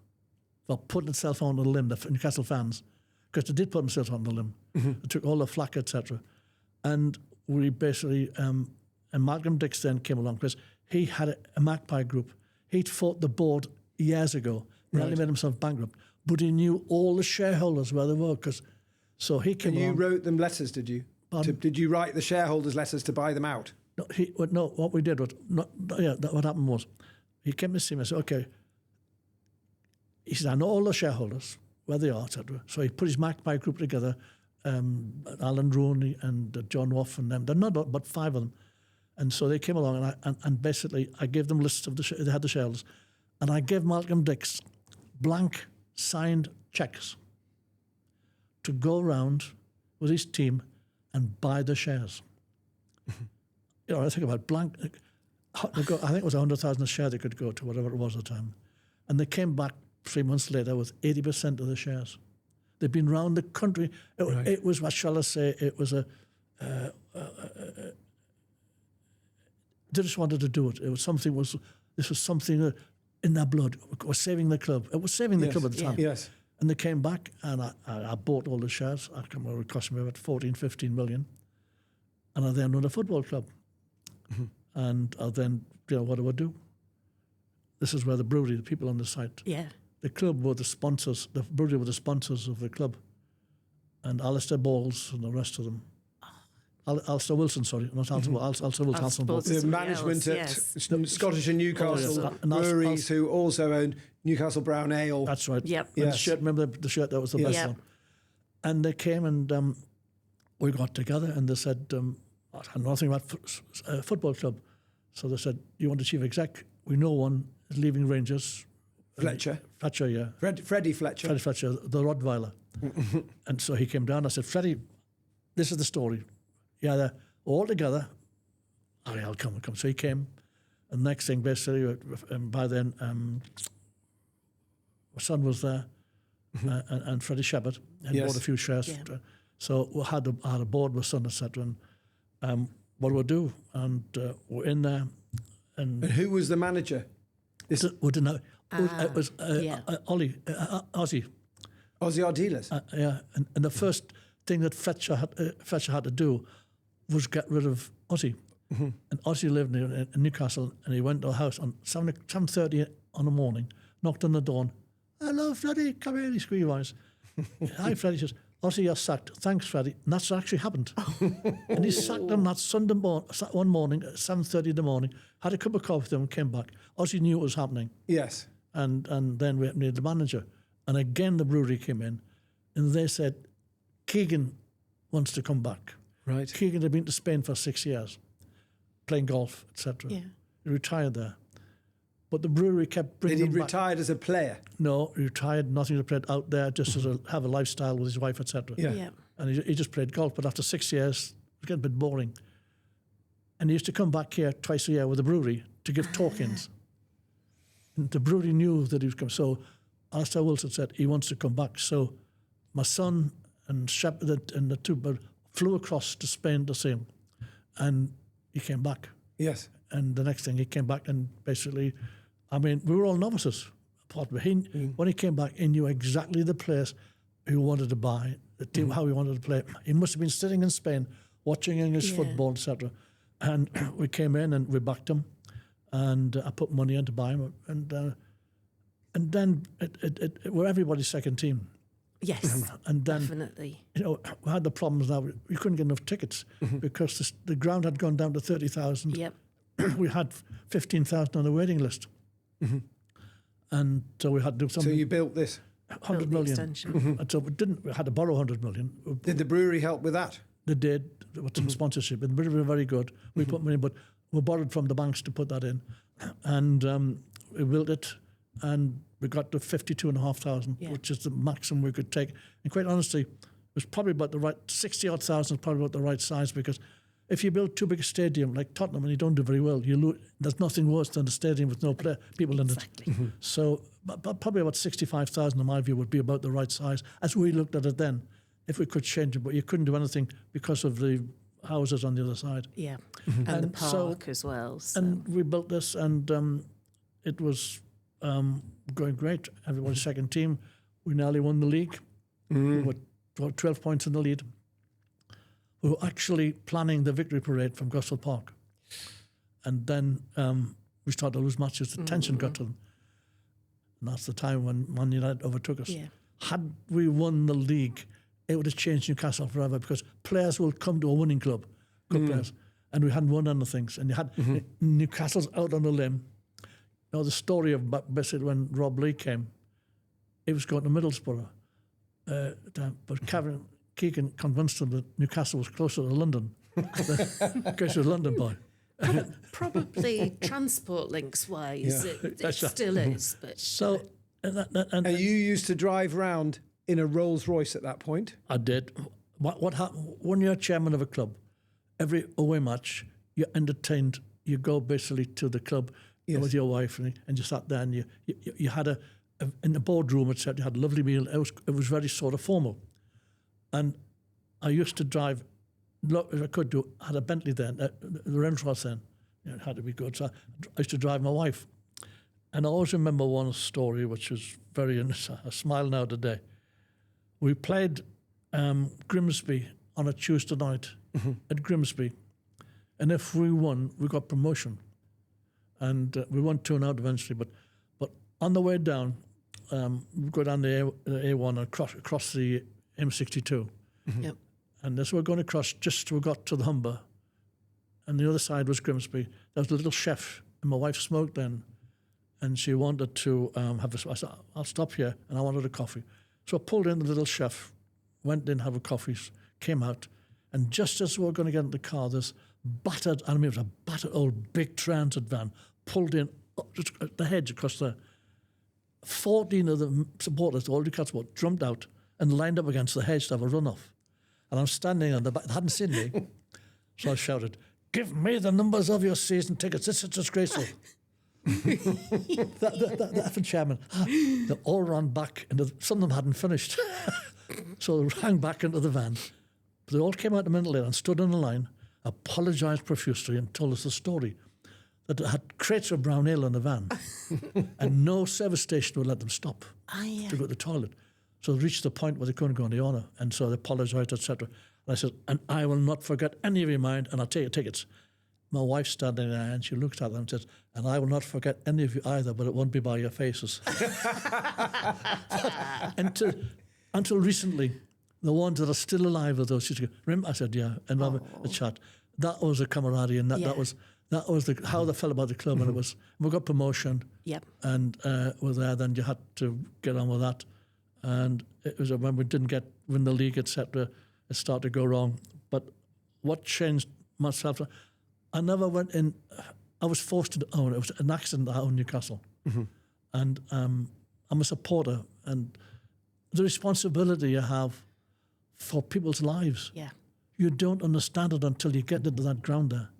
[SPEAKER 1] for putting itself on the limb, the Newcastle fans, because they did put themselves on the limb. They took all the flack, etc. And we basically, and Malcolm Dix then came along, because he had a Magpie group. He'd fought the board years ago, nearly made himself bankrupt, but he knew all the shareholders where they were, so he came
[SPEAKER 2] And you
[SPEAKER 1] along.
[SPEAKER 2] wrote them letters, did you? Did you write the shareholders letters to buy them out?
[SPEAKER 1] No, what we did was, what happened was, he came to see me and said, okay, he said, I know all the shareholders, where they are, etc. So he put his Magpie group together, Alan Rooney and John Woff and them. They're not but 5 of them. And so they came along, and basically I gave them lists of they had the shareholders, and I gave Malcolm Dix blank signed cheques to go around with his team and buy the shares. I think about blank. I think it was 100,000 a share they could go to, whatever it was at the time. And they came back 3 months later with 80% of the shares. They'd been round the country. It was, what shall I say, it was they just wanted to do it. This was something in their blood. It was saving the club. It was saving the club at the time.
[SPEAKER 2] Yes.
[SPEAKER 1] And they came back, and I bought all the shares. I can't remember, it cost me about 14, 15 million. And I then run a football club. And I then, what do I do? This is where the brewery, the people on the site, the club were the sponsors, the brewery were the sponsors of the club. And Alistair Balls and the rest of them. Alistair Wilson, sorry, not Alistair Balls, Alistair Wilson. Alistair Balls.
[SPEAKER 2] The management at Scottish and Newcastle breweries who also owned Newcastle Brown Ale.
[SPEAKER 1] That's right.
[SPEAKER 3] Yep.
[SPEAKER 1] And the shirt, remember the shirt, that was the best one. And they came and we got together, and they said, I had nothing about football club. So they said, you want a chief exec? We know one is leaving Rangers.
[SPEAKER 2] Fletcher,
[SPEAKER 1] yeah.
[SPEAKER 2] Freddie Fletcher.
[SPEAKER 1] Freddie Fletcher, the Rottweiler. And so he came down. I said, Freddie, this is the story. Yeah, they're all together. I'll come. So he came. And next thing, basically, by then, my son was there, and Freddie Shepherd had bought a few shares. Yeah. So we had a board with son, etc. And what do we do? And we're in there. And
[SPEAKER 2] who was the manager?
[SPEAKER 1] We didn't know. It was Ozzy.
[SPEAKER 2] Ozzy Ardiles.
[SPEAKER 1] Yeah, and the first thing that Fletcher had to do was get rid of Ozzy. And Ozzy lived in Newcastle, and he went to a house on 7:30 on the morning, knocked on the door. Hello, Freddie, come here, he squeezed. Hi, Freddie. Says, Ozzy, you're sacked. Thanks, Freddie. And that's actually happened. And he sacked him that Sunday one morning at 7:30 in the morning, had a cup of coffee with him and came back. Ozzy knew it was happening.
[SPEAKER 2] Yes.
[SPEAKER 1] And then we needed the manager. And again, the brewery came in, and they said, Keegan wants to come back.
[SPEAKER 2] Right.
[SPEAKER 1] Keegan had been to Spain for 6 years, playing golf, etc.
[SPEAKER 3] Yeah.
[SPEAKER 1] He retired there. But the brewery kept bringing him back.
[SPEAKER 2] Did he retired as a player?
[SPEAKER 1] No, he retired, nothing to play out there, just to have a lifestyle with his wife, etc.
[SPEAKER 2] Yeah.
[SPEAKER 1] And he just played golf. But after 6 years, it was getting a bit boring. And he used to come back here twice a year with the brewery to give talk-ins. And the brewery knew that he was coming. So Alistair Wilson said he wants to come back. So my son and Shepard and the two flew across to Spain to see him. and he came back.
[SPEAKER 2] Yes.
[SPEAKER 1] And the next thing, he came back and basically, I mean, we were all novices. Apart from him. When he came back, he knew exactly the players who wanted to buy, the team, how he wanted to play. He must have been sitting in Spain, watching English football, etc. And we came in and we backed him, and I put money in to buy him, and then it were everybody's second team.
[SPEAKER 3] Yes,
[SPEAKER 1] And then,
[SPEAKER 3] definitely.
[SPEAKER 1] you know, we had the problems now. We couldn't get enough tickets because the ground had gone down to 30,000.
[SPEAKER 3] Yep.
[SPEAKER 1] We had 15,000 on the waiting list. And so we had to do something.
[SPEAKER 2] So you built this.
[SPEAKER 1] 100 million. And so we had to borrow 100 million.
[SPEAKER 2] Did the brewery help with that?
[SPEAKER 1] They did. There was some sponsorship. And the brewery were very good. We put money, but we borrowed from the banks to put that in. And we built it, and we got to 52,500, which is the maximum we could take. And quite honestly, it was probably about the right, 60-odd thousand is probably about the right size, because if you build too big a stadium like Tottenham and you don't do very well, there's nothing worse than a stadium with no people in it. So but probably about 65,000, in my view, would be about the right size, as we looked at it then, if we could change it. But you couldn't do anything because of the houses on the other side.
[SPEAKER 3] Yeah, and the park as well. So.
[SPEAKER 1] And we built this, and it was going great. Everybody's second team. We nearly won the league. We were 12 points in the lead. We were actually planning the victory parade from Newcastle Park. And then we started to lose matches. The tension got to them. And that's the time when Man United overtook us.
[SPEAKER 3] Yeah.
[SPEAKER 1] Had we won the league, it would have changed Newcastle forever, because players will come to a winning club, good players. And we hadn't won anything. And you had Newcastle's out on a limb. You know, the story of basically when Rob Lee came, he was going to Middlesbrough. But Keegan convinced him that Newcastle was closer to London, because he was a London boy.
[SPEAKER 3] Probably transport links wise, it still is. But
[SPEAKER 1] So,
[SPEAKER 2] And you used to drive round in a Rolls Royce at that point?
[SPEAKER 1] I did. What happened when you're chairman of a club? Every away match, you're entertained. You go basically to the club with your wife, and you sat there, and you had in the boardroom, etc. You had a lovely meal. It was very sort of formal. And I used to drive, if I could do, I had a Bentley then, the rent was then, it had to be good. So I used to drive my wife. And I always remember one story which was very, I smile now today. We played Grimsby on a Tuesday night at Grimsby. And if we won, we got promotion. And we won 2-0 eventually. But on the way down, we go down the A1 and across the M62.
[SPEAKER 3] Yep.
[SPEAKER 1] And as we're going across, just we got to the Humber, and the other side was Grimsby. There was a little chef, and my wife smoked then, and she wanted to have a. I said, I'll stop here, and I wanted a coffee. So I pulled in the little chef, went in, had a coffee, came out, and just as we were going to get in the car, this battered, I mean, it was a battered old big transit van, pulled in just the hedge across there. 14 of the supporters, all the Newcastle supporters, jumped out and lined up against the hedge to have a run-off. And I'm standing on the back, they hadn't seen me. So I shouted, "Give me the numbers of your season tickets. This is disgraceful." the effing chairman, they all ran back, and some of them hadn't finished. So they ran back into the van. But they all came out a minute later and stood in the line, apologised profusely, and told us the story. That it had crates of brown ale in the van, and no service station would let them stop to go to the toilet. So they reached the point where they couldn't go on the honour, and so they apologised, etc. And I said, "And I will not forget any of your mind, and I'll take your tickets." My wife's standing there, and she looks at them and says, "And I will not forget any of you either, but it won't be by your faces." Until recently, the ones that are still alive are those. She said, "Remember?" I said, "Yeah," and we have a chat. That was a camaraderie, and that was how they felt about the club, and it was. We got promotion, and we're there. Then you had to get on with that, and it was when we didn't win the league, etc. It started to go wrong. But what changed myself? I never went in. I was forced to own. It was an accident. I owned Newcastle, and I'm a supporter, and the responsibility you have for people's lives.
[SPEAKER 3] Yeah,
[SPEAKER 1] you don't understand it until you get into that ground there.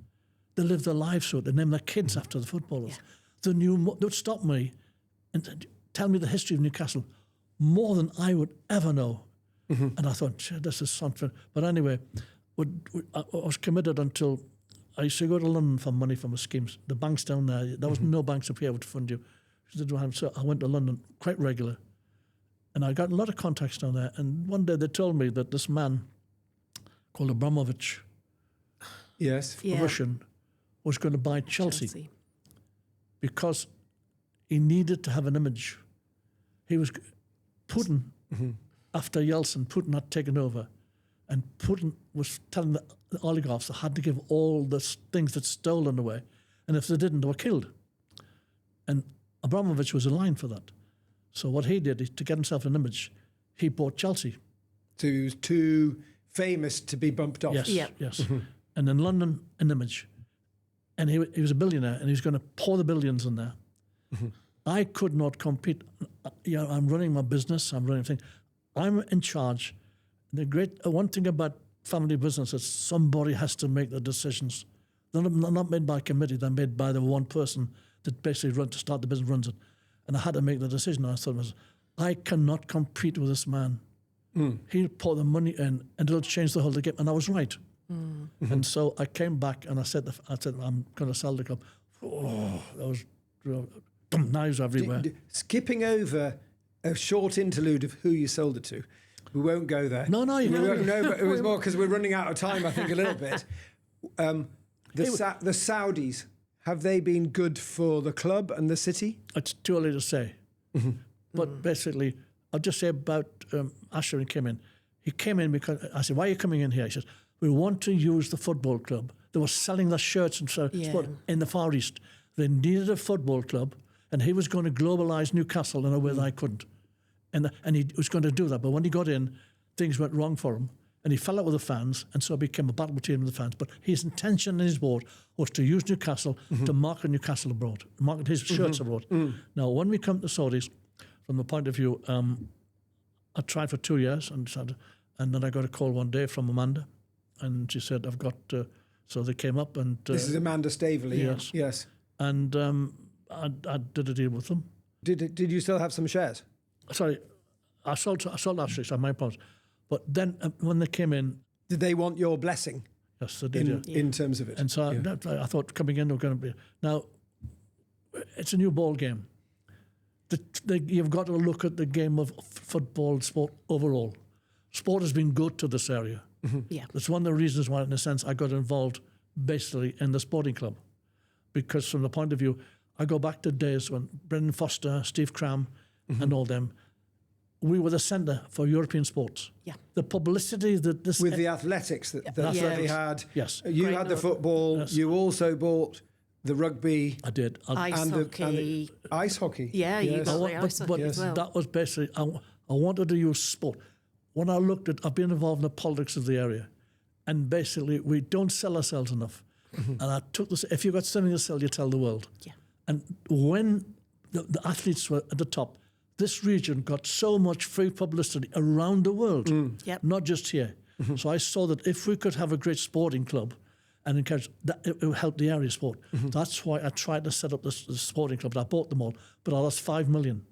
[SPEAKER 1] They live their lives so they name their kids after the footballers. They would stop me and tell me the history of Newcastle more than I would ever know. And I thought, this is something. But anyway, I was committed until I used to go to London for money from the schemes. The banks down there, there was no banks up here would fund you. So I went to London quite regular. And I got a lot of contacts down there. And one day they told me that this man called Abramovich,
[SPEAKER 2] Yes.
[SPEAKER 3] Yeah.
[SPEAKER 1] Russian, was going to buy Chelsea because he needed to have an image. He was Putin, after Yeltsin, Putin had taken over, and Putin was telling the oligarchs they had to give all the things that stolen away, and if they didn't, they were killed. And Abramovich was in line for that. So what he did, to get himself an image, he bought Chelsea.
[SPEAKER 2] So he was too famous to be bumped off.
[SPEAKER 1] Yes,
[SPEAKER 3] Yeah.
[SPEAKER 1] yes. And in London, an image. And he was a billionaire, and he was going to pour the billions in there. I could not compete. I'm running my business. I'm running things. I'm in charge. The great one thing about family business is somebody has to make the decisions. They're not made by a committee. They're made by the one person that basically to start the business, runs it. And I had to make the decision. I thought, I cannot compete with this man. He'll pour the money in, and it'll change the whole game. And I was right. And so I came back and I said, I'm going to sell the club. Oh, that was knives everywhere.
[SPEAKER 2] Skipping over a short interlude of who you sold it to. We won't go there.
[SPEAKER 1] No, you
[SPEAKER 2] we
[SPEAKER 1] can't.
[SPEAKER 2] won't, no, but it was more because we're running out of time, I think, a little bit. The Saudis, have they been good for the club and the city?
[SPEAKER 1] It's too early to say. But basically, I'll just say about Ashington came in. He came in because I said, why are you coming in here? He says, we want to use the football club. They were selling their shirts and so in the Far East. They needed a football club, and he was going to globalise Newcastle in a way that I couldn't. And he was going to do that. But when he got in, things went wrong for him. And he fell out with the fans, and so it became a battle between him and the fans. But his intention in his board was to use Newcastle to market Newcastle abroad, market his shirts abroad. Now, when we come to Saudis, from the point of view, I tried for 2 years, and then I got a call one day from Amanda, and she said, I've got... so they came up and...
[SPEAKER 2] this is Amanda Staveley.
[SPEAKER 1] Yes.
[SPEAKER 2] Yes.
[SPEAKER 1] And I did a deal with them.
[SPEAKER 2] Did you still have some shares?
[SPEAKER 1] Sorry, I sold Ashley, so my apologies. But then when they came in...
[SPEAKER 2] Did they want your blessing?
[SPEAKER 1] Yes, they did,
[SPEAKER 2] in terms of it.
[SPEAKER 1] And so I thought coming in, we're going to be... Now, it's a new ball game. You've got to look at the game of football, sport overall. Sport has been good to this area.
[SPEAKER 3] Yeah.
[SPEAKER 1] That's one of the reasons why, in a sense, I got involved basically in the sporting club. Because from the point of view, I go back to days when Brendan Foster, Steve Cram, and all them, we were the centre for European sports.
[SPEAKER 3] Yeah.
[SPEAKER 1] The publicity that this...
[SPEAKER 2] With the athletics that they had.
[SPEAKER 1] Yes.
[SPEAKER 2] You
[SPEAKER 3] Great
[SPEAKER 2] had the football.
[SPEAKER 1] Yes.
[SPEAKER 2] You also bought the rugby.
[SPEAKER 1] I did.
[SPEAKER 3] Ice hockey.
[SPEAKER 2] Ice hockey.
[SPEAKER 3] Yeah, you
[SPEAKER 2] Yes.
[SPEAKER 3] got the ice hockey as well.
[SPEAKER 1] That was basically... I wanted to use sport. When I looked at... I've been involved in the politics of the area, and basically we don't sell ourselves enough. And I took this... If you've got something to sell, you tell the world.
[SPEAKER 3] Yeah.
[SPEAKER 1] And when the athletes were at the top, this region got so much free publicity around the world,
[SPEAKER 3] Yep.
[SPEAKER 1] not just here. So I saw that if we could have a great sporting club and encourage that, it would help the area sport. That's why I tried to set up this sporting club. I bought them all, but I lost 5 million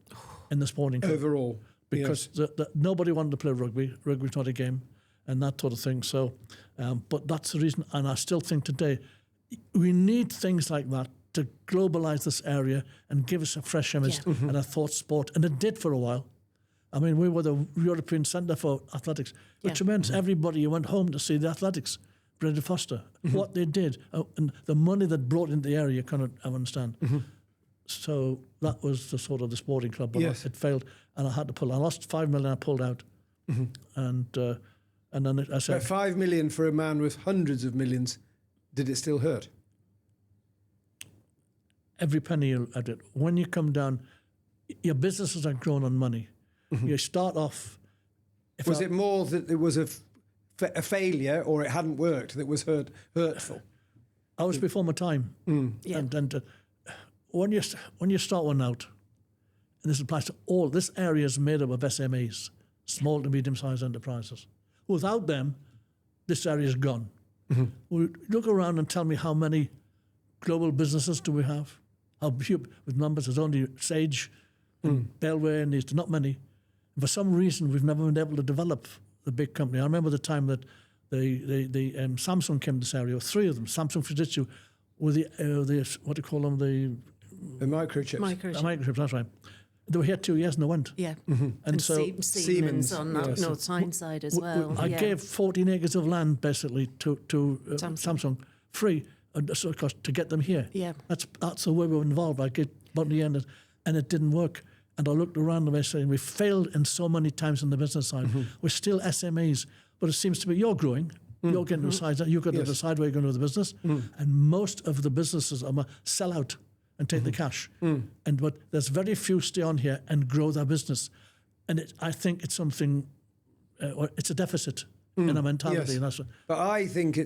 [SPEAKER 1] in the sporting club
[SPEAKER 2] Overall.
[SPEAKER 1] because nobody wanted to play rugby. Rugby's not a game, and that sort of thing. So, but that's the reason. And I still think today we need things like that to globalise this area and give us a fresh image and a thought sport. And it did for a while. I mean, we were the European centre for athletics, which meant everybody went home to see the athletics. Brendan Foster, what they did, and the money that brought into the area, you cannot understand. So that was the sort of the sporting club. But it failed, and I had to pull. I lost 5 million. I pulled out, and then I said,
[SPEAKER 2] But 5 million for a man with hundreds of millions. Did it still hurt?
[SPEAKER 1] every penny I did. When you come down, your businesses are grown on money. You start off...
[SPEAKER 2] Was it more that it was a failure or it hadn't worked that was hurtful?
[SPEAKER 1] I was before my time.
[SPEAKER 3] Yeah.
[SPEAKER 1] And when you start one out, and this applies to all, this area is made up of SMEs, small to medium-sized enterprises. Without them, this area is gone. Well, look around and tell me how many global businesses do we have? How few with numbers? There's only Sage and Bellway, and there's not many. For some reason, we've never been able to develop the big company. I remember the time that The Samsung came to this area, 3 of them, Samsung Fujitsu, with the what do you call them, the
[SPEAKER 2] microchips.
[SPEAKER 1] microchips, that's right. They were here 2 years and they went.
[SPEAKER 3] Yeah.
[SPEAKER 1] And so
[SPEAKER 3] Siemens on that
[SPEAKER 2] yes.
[SPEAKER 3] North Tyneside as well.
[SPEAKER 1] I gave 14 acres of land basically to Samsung free, so of course, to get them here.
[SPEAKER 3] Yeah.
[SPEAKER 1] That's the way we were involved. I get about the end, and it didn't work. And I looked around and I said, we failed in so many times on the business side. We're still SMEs, but it seems to be you're growing. You're getting to decide that. You've got to decide where you're going to do the business. And most of the businesses sell out and take the cash. But there's very few stay on here and grow their business. And I think it's something, it's a deficit in our mentality.
[SPEAKER 2] Yes.
[SPEAKER 1] And that's
[SPEAKER 2] But I think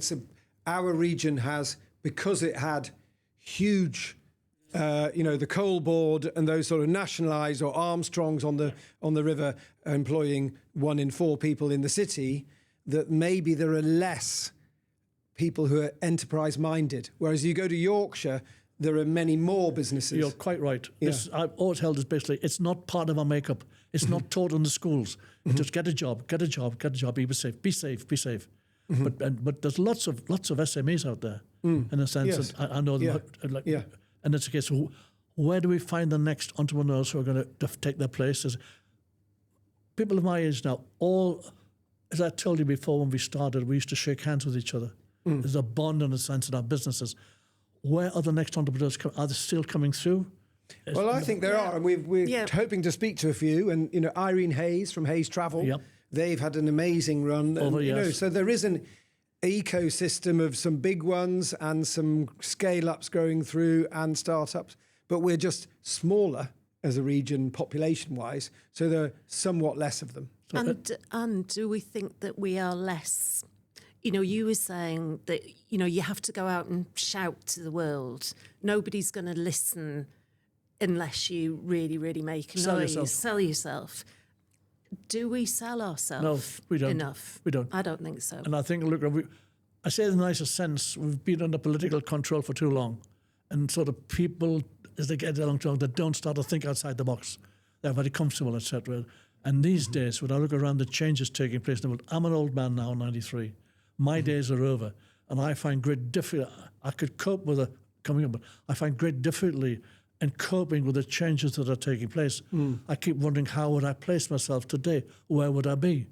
[SPEAKER 2] our region has, because it had huge, the coal board and those sort of nationalised or Armstrongs on the river employing 1 in 4 people in the city, that maybe there are less people who are enterprise-minded. Whereas you go to Yorkshire, there are many more businesses.
[SPEAKER 1] You're quite right.
[SPEAKER 2] Yeah.
[SPEAKER 1] I've always held this basically, it's not part of our makeup. It's not taught in the schools. Just get a job, be safe. But there's lots of SMEs out there, in a sense.
[SPEAKER 2] Yes.
[SPEAKER 1] That I know them. And it's a case of where do we find the next entrepreneurs who are going to take their places? People of my age now, as I told you before when we started, we used to shake hands with each other. There's a bond in a sense in our businesses. Where are the next entrepreneurs? Are they still coming through?
[SPEAKER 2] Well, I think there are, and we're hoping to speak to a few. And Irene Hayes from Hayes Travel, they've had an amazing run. And, so there is an ecosystem of some big ones and some scale-ups going through and startups, but we're just smaller as a region population-wise, so there are somewhat less of them.
[SPEAKER 3] And do we think that we are less? You were saying that, you have to go out and shout to the world. Nobody's going to listen unless you really, really make a noise. Sell yourself. Do we sell ourselves?
[SPEAKER 1] No, we don't.
[SPEAKER 3] Enough?
[SPEAKER 1] We don't.
[SPEAKER 3] I don't think so.
[SPEAKER 1] And I think, look, I say in the nicest sense, we've been under political control for too long. And sort of people, as they get along, they don't start to think outside the box. They're very comfortable, etc. And these days, when I look around the changes taking place in the world, I'm an old man now, 93. My days are over. And I find great difficulty. I could cope with it coming up, but I find great difficulty in coping with the changes that are taking place. I keep wondering, how would I place myself today? Where would I be?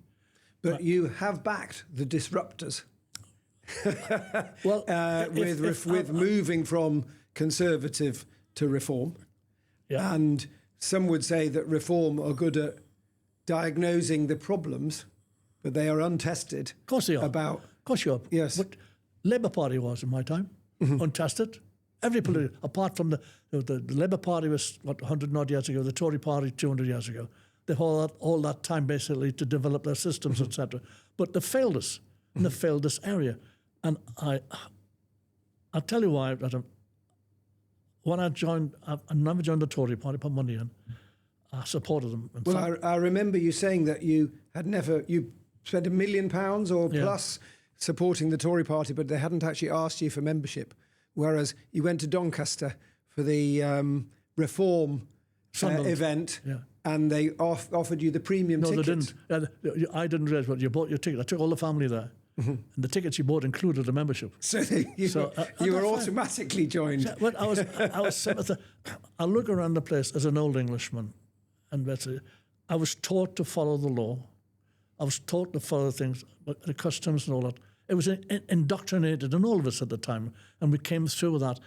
[SPEAKER 2] But you have backed the disruptors.
[SPEAKER 1] Well,
[SPEAKER 2] with moving from conservative to reform.
[SPEAKER 1] Yeah.
[SPEAKER 2] And some would say that reform are good at diagnosing the problems, but they are untested.
[SPEAKER 1] Of course they are.
[SPEAKER 2] About,
[SPEAKER 1] of course you are.
[SPEAKER 2] Yes.
[SPEAKER 1] But Labour Party was in my time, untested. Every political, apart from the Labour Party was, 100 odd years ago, the Tory Party 200 years ago. They had all that time basically to develop their systems, etc. But they failed us, and they failed this area. And I'll tell you why. When I never joined the Tory Party, put money in. I supported them.
[SPEAKER 2] Well, I remember you saying that you spent £1 million or plus supporting the Tory Party, but they hadn't actually asked you for membership. Whereas you went to Doncaster for the reform event, and they offered you the premium tickets.
[SPEAKER 1] No, they didn't. I didn't realise what you bought your ticket. I took all the family there. And the tickets you bought included a membership.
[SPEAKER 2] So you were automatically joined.
[SPEAKER 1] Well, I look around the place as an old Englishman, and I was taught to follow the law. I was taught to follow things, the customs and all that. It was indoctrinated in all of us at the time, and we came through that.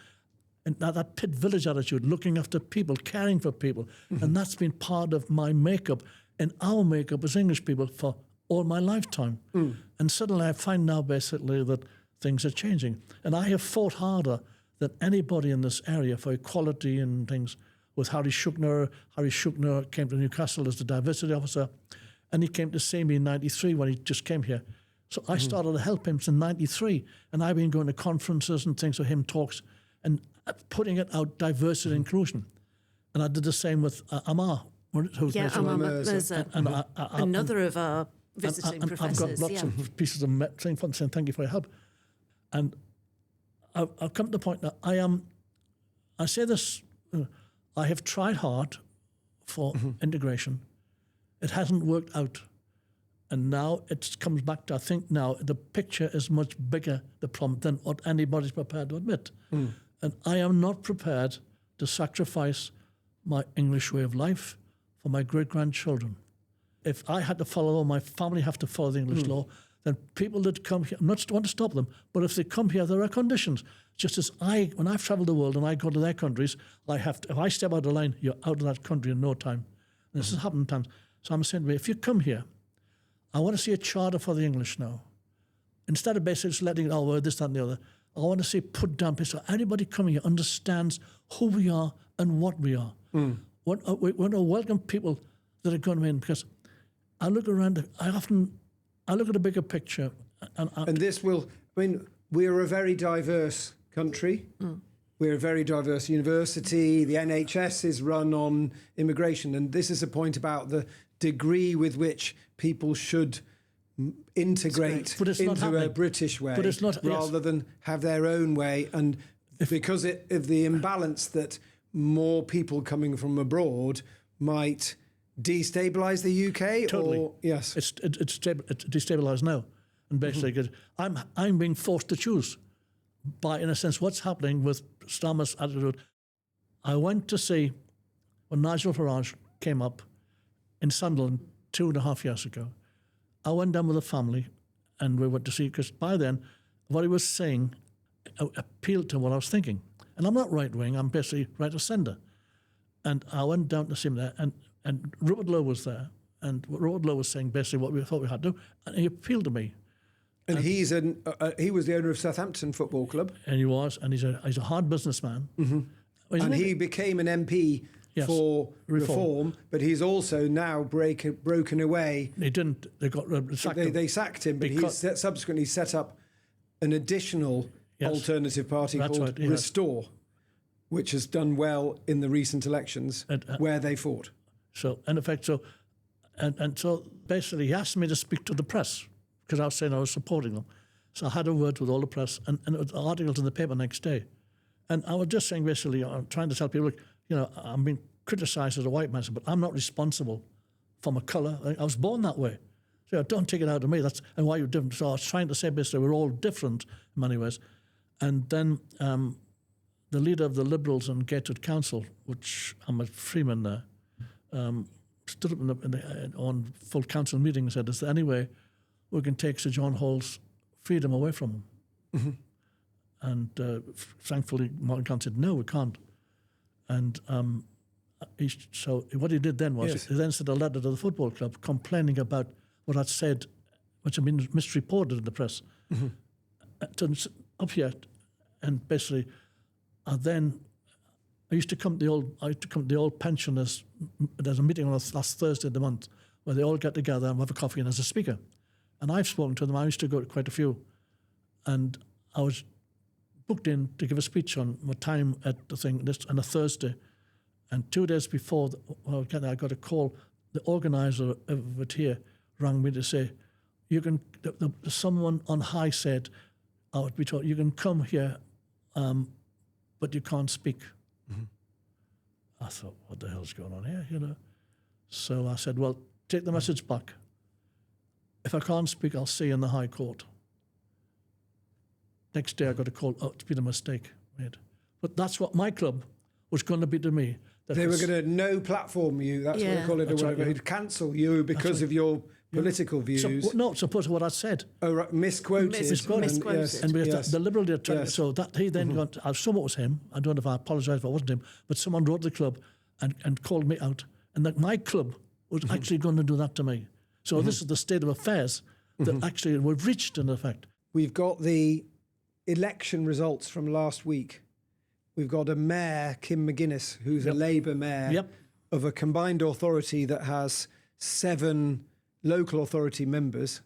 [SPEAKER 1] And that pit village attitude, looking after people, caring for people, and that's been part of my makeup and our makeup as English people for all my lifetime. And suddenly I find now basically that things are changing. And I have fought harder than anybody in this area for equality and things with Harry Schuckner. Harry Schuckner came to Newcastle as the diversity officer, and he came to see me in 93 when he just came here. So I started to help him since 93, and I've been going to conferences and things with him, talks, and putting it out, diversity and inclusion. And I did the same with Amar. Who's
[SPEAKER 3] Amar Mirza, another of our visiting professors.
[SPEAKER 1] I've got lots of pieces of saying thank you for your help. And I've come to the point that I say this, I have tried hard for integration. It hasn't worked out. And now it comes back to, I think now the picture is much bigger, the problem, than what anybody's prepared to admit. And I am not prepared to sacrifice my English way of life for my great-grandchildren. If I had to follow, or my family have to follow the English law, then people that come here, I'm not want to stop them, but if they come here, there are conditions. Just as when I've travelled the world and I go to their countries, if I step out of line, you're out of that country in no time. And this has happened times. So I'm saying, if you come here, I want to see a charter for the English now. Instead of basically just letting it all this, that, and the other, I want to see put down so everybody coming here understands who we are and what we are. We want to welcome people that are going in, because I look around, I look at a bigger picture.
[SPEAKER 2] And this will, we're a very diverse country. We're a very diverse university. The NHS is run on immigration. And this is a point about the degree with which people should integrate into a British way, rather than have their own way. And because of the imbalance that more people coming from abroad might destabilise the UK?
[SPEAKER 1] Totally.
[SPEAKER 2] Or, yes.
[SPEAKER 1] It's destabilised now. And basically, I'm being forced to choose by, in a sense, what's happening with Starmer's attitude. I went to see, when Nigel Farage came up in Sunderland 2.5 years ago, I went down with the family and we went to see, because by then, what he was saying appealed to what I was thinking. And I'm not right-wing, I'm basically right of centre. And I went down to see him there, and Rupert Lowe was there. And Rupert Lowe was saying basically what we thought we had to do, and he appealed to me.
[SPEAKER 2] And he was the owner of Southampton Football Club.
[SPEAKER 1] And he was, and he's a hard businessman. Well,
[SPEAKER 2] and he became an MP for reform, but he's also now broken away.
[SPEAKER 1] They didn't. They got sacked him.
[SPEAKER 2] They sacked him, but he's subsequently set up an additional alternative party called Restore, which has done well in the recent elections where they fought.
[SPEAKER 1] So, in effect, so basically he asked me to speak to the press, because I was saying I was supporting them. So I had a word with all the press, and it was articles in the paper next day. And I was just saying, basically, I'm trying to tell people, I'm being criticised as a white man, but I'm not responsible for my colour. I was born that way. So don't take it out of me. And why you're different. So I was trying to say, basically, we're all different in many ways. And then the leader of the Liberals in Gateshead Council, which I'm a freeman there, stood up on full council meeting and said, is there any way we can take Sir John Hall's freedom away from him? And thankfully, Martin Khan said, no, we can't. And so what he did then was, he then sent a letter to the football club complaining about what I'd said, which had been misreported in the press, up here. And basically, I used to come to the old pensioners. There's a meeting on last Thursday of the month where they all get together and have a coffee, and as a speaker. And I've spoken to them. I used to go to quite a few. And I was booked in to give a speech on my time at the thing on a Thursday. And 2 days before I got a call. The organiser of it here rang me to say, someone on high said, I would be told, you can come here, but you can't speak. I thought, what the hell's going on here, So I said, well, take the message back. If I can't speak, I'll see you in the High Court. Next day I got a call, it's been a mistake made. But that's what my club was going to be to me.
[SPEAKER 2] They were going to no platform you, that's what they call it, or whatever. He'd cancel you because of your political views.
[SPEAKER 1] Suppose what I said.
[SPEAKER 2] Oh, right, misquoted.
[SPEAKER 1] And the Liberal did try, so that he then got, I assume it was him, I don't know if I apologise if it wasn't him, but someone wrote to the club and called me out. And that my club was actually going to do that to me. So this is the state of affairs that actually we've reached, in effect.
[SPEAKER 2] We've got the election results from last week. We've got a mayor, Kim McGuinness, who's a Labour mayor of a combined authority that has 7 local authority members,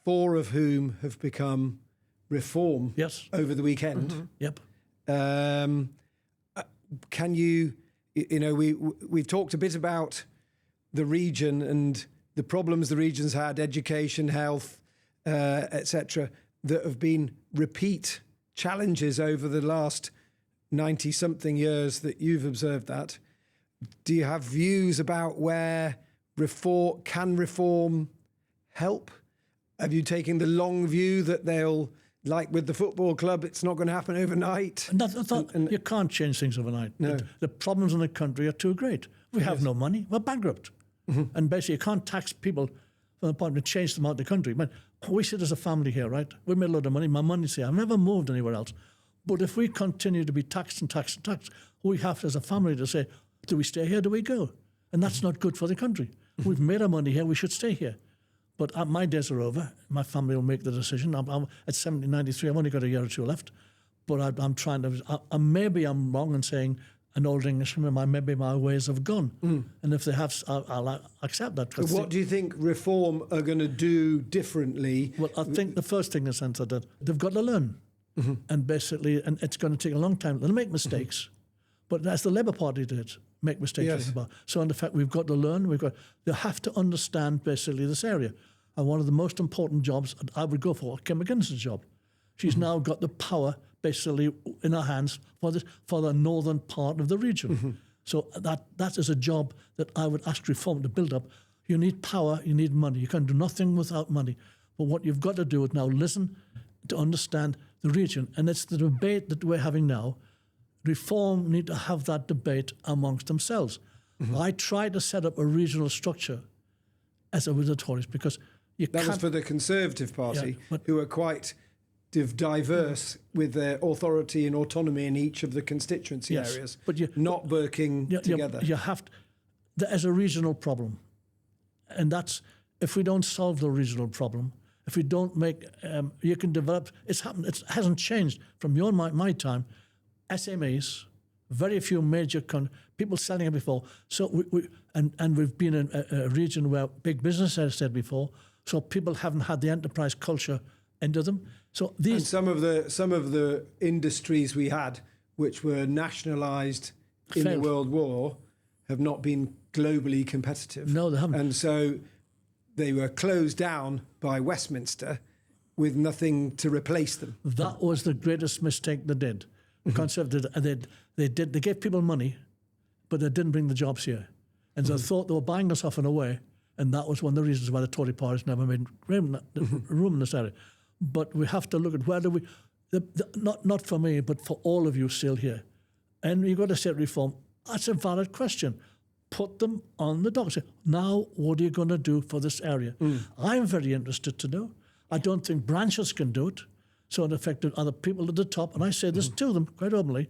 [SPEAKER 2] 4 of whom have become Reform over the weekend. Can you, we've talked a bit about the region and the problems the region's had, education, health, etc., that have been repeat challenges over the last 90-something years that you've observed that. Do you have views about where reform help? Have you taken the long view that they'll, like with the football club, it's not going to happen overnight?
[SPEAKER 1] You can't change things overnight.
[SPEAKER 2] No.
[SPEAKER 1] The problems in the country are too great. We have no money. We're bankrupt. And basically, you can't tax people from the point to change them out of the country. But we sit as a family here, right? We made a lot of money. My money's here. I've never moved anywhere else. But if we continue to be taxed and taxed and taxed, we have as a family to say, do we stay here? Do we go? And that's not good for the country. We've made our money here. We should stay here. But my days are over. My family will make the decision. I'm at 93. I've only got a year or two left. But I'm trying to... maybe I'm wrong in saying an old Englishman, maybe my ways have gone. And if they have, I'll accept that.
[SPEAKER 2] So what do you think Reform are going to do differently?
[SPEAKER 1] Well, I think the first thing, in the sense that they've got to learn. And basically, and it's going to take a long time. They'll make mistakes. But as the Labour Party did, make mistakes.
[SPEAKER 2] Yes.
[SPEAKER 1] So in fact, we've got to learn. They have to understand basically this area. And one of the most important jobs I would go for, Kim McGuinness's job. She's now got the power basically in her hands for the northern part of the region. So that is a job that I would ask Reform to build up. You need power, you need money. You can do nothing without money. But what you've got to do is now listen to understand the region. And it's the debate that we're having now. Reform need to have that debate amongst themselves. I tried to set up a regional structure as a with the Tories because
[SPEAKER 2] that was for the Conservative Party, who are quite diverse with their authority and autonomy in each of the constituency areas, but not working together.
[SPEAKER 1] You have to, there is a regional problem, and that's if we don't solve the regional problem. If we don't make, you can develop. It's happened. It hasn't changed from your my time. SMEs, very few major people selling it before. So we've been in a region where big business, as I said before. So people haven't had the enterprise culture into them. So
[SPEAKER 2] and some of the industries we had, which were nationalised in the World War, have not been globally competitive.
[SPEAKER 1] No, they haven't.
[SPEAKER 2] And so they were closed down by Westminster with nothing to replace them.
[SPEAKER 1] That was the greatest mistake they did. The Conservatives, they gave people money, but they didn't bring the jobs here. And so they thought they were buying us off in a way, and that was one of the reasons why the Tory parties never made room in this area. But we have to look at where do we, not for me, but for all of you still here. And you've got to say Reform. That's a valid question. Put them on the dock. Say, now, what are you going to do for this area? I'm very interested to know. I don't think branches can do it. So, in effect, are the people at the top, and I say this to them quite openly,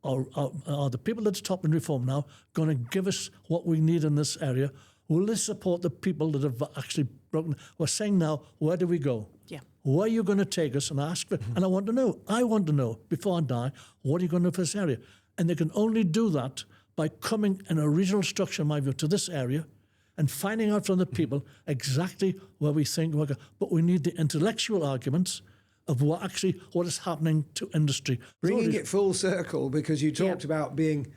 [SPEAKER 1] are the people at the top in Reform now going to give us what we need in this area? Will they support the people that have actually broken? We're saying now, where do we go?
[SPEAKER 3] Yeah.
[SPEAKER 1] Where are you going to take us? And I ask for, and I want to know before I die, what are you going to do for this area? And they can only do that by coming in a regional structure, in my view, to this area and finding out from the people exactly where we think we're going. But we need the intellectual arguments of what is happening to industry.
[SPEAKER 2] Bringing it full circle, because you talked about being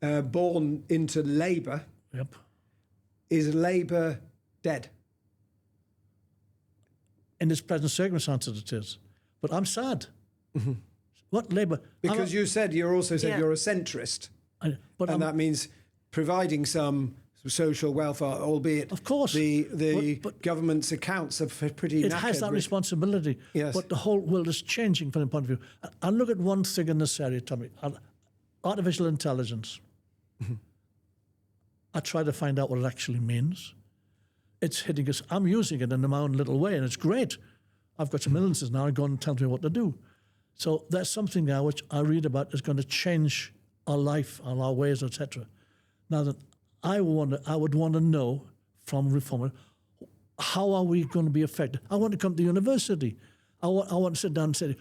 [SPEAKER 2] born into Labour.
[SPEAKER 1] Yep.
[SPEAKER 2] Is Labour dead?
[SPEAKER 1] In its present circumstances, it is. But I'm sad. What Labour?
[SPEAKER 2] Because you also said you're a centrist. And that means providing some social welfare, albeit
[SPEAKER 1] of course
[SPEAKER 2] the government's accounts are pretty knackered.
[SPEAKER 1] It has that responsibility.
[SPEAKER 2] Yes.
[SPEAKER 1] But the whole world is changing from the point of view. I look at one thing in this area, Tommy, artificial intelligence. I try to find out what it actually means. It's hitting us. I'm using it in my own little way, and it's great. I've got some illnesses now, and go and tell me what to do. So there's something there which I read about is going to change our life, our ways, etc. Now that I would want to know from Reform, how are we going to be affected? I want to come to university. I want to sit down and say,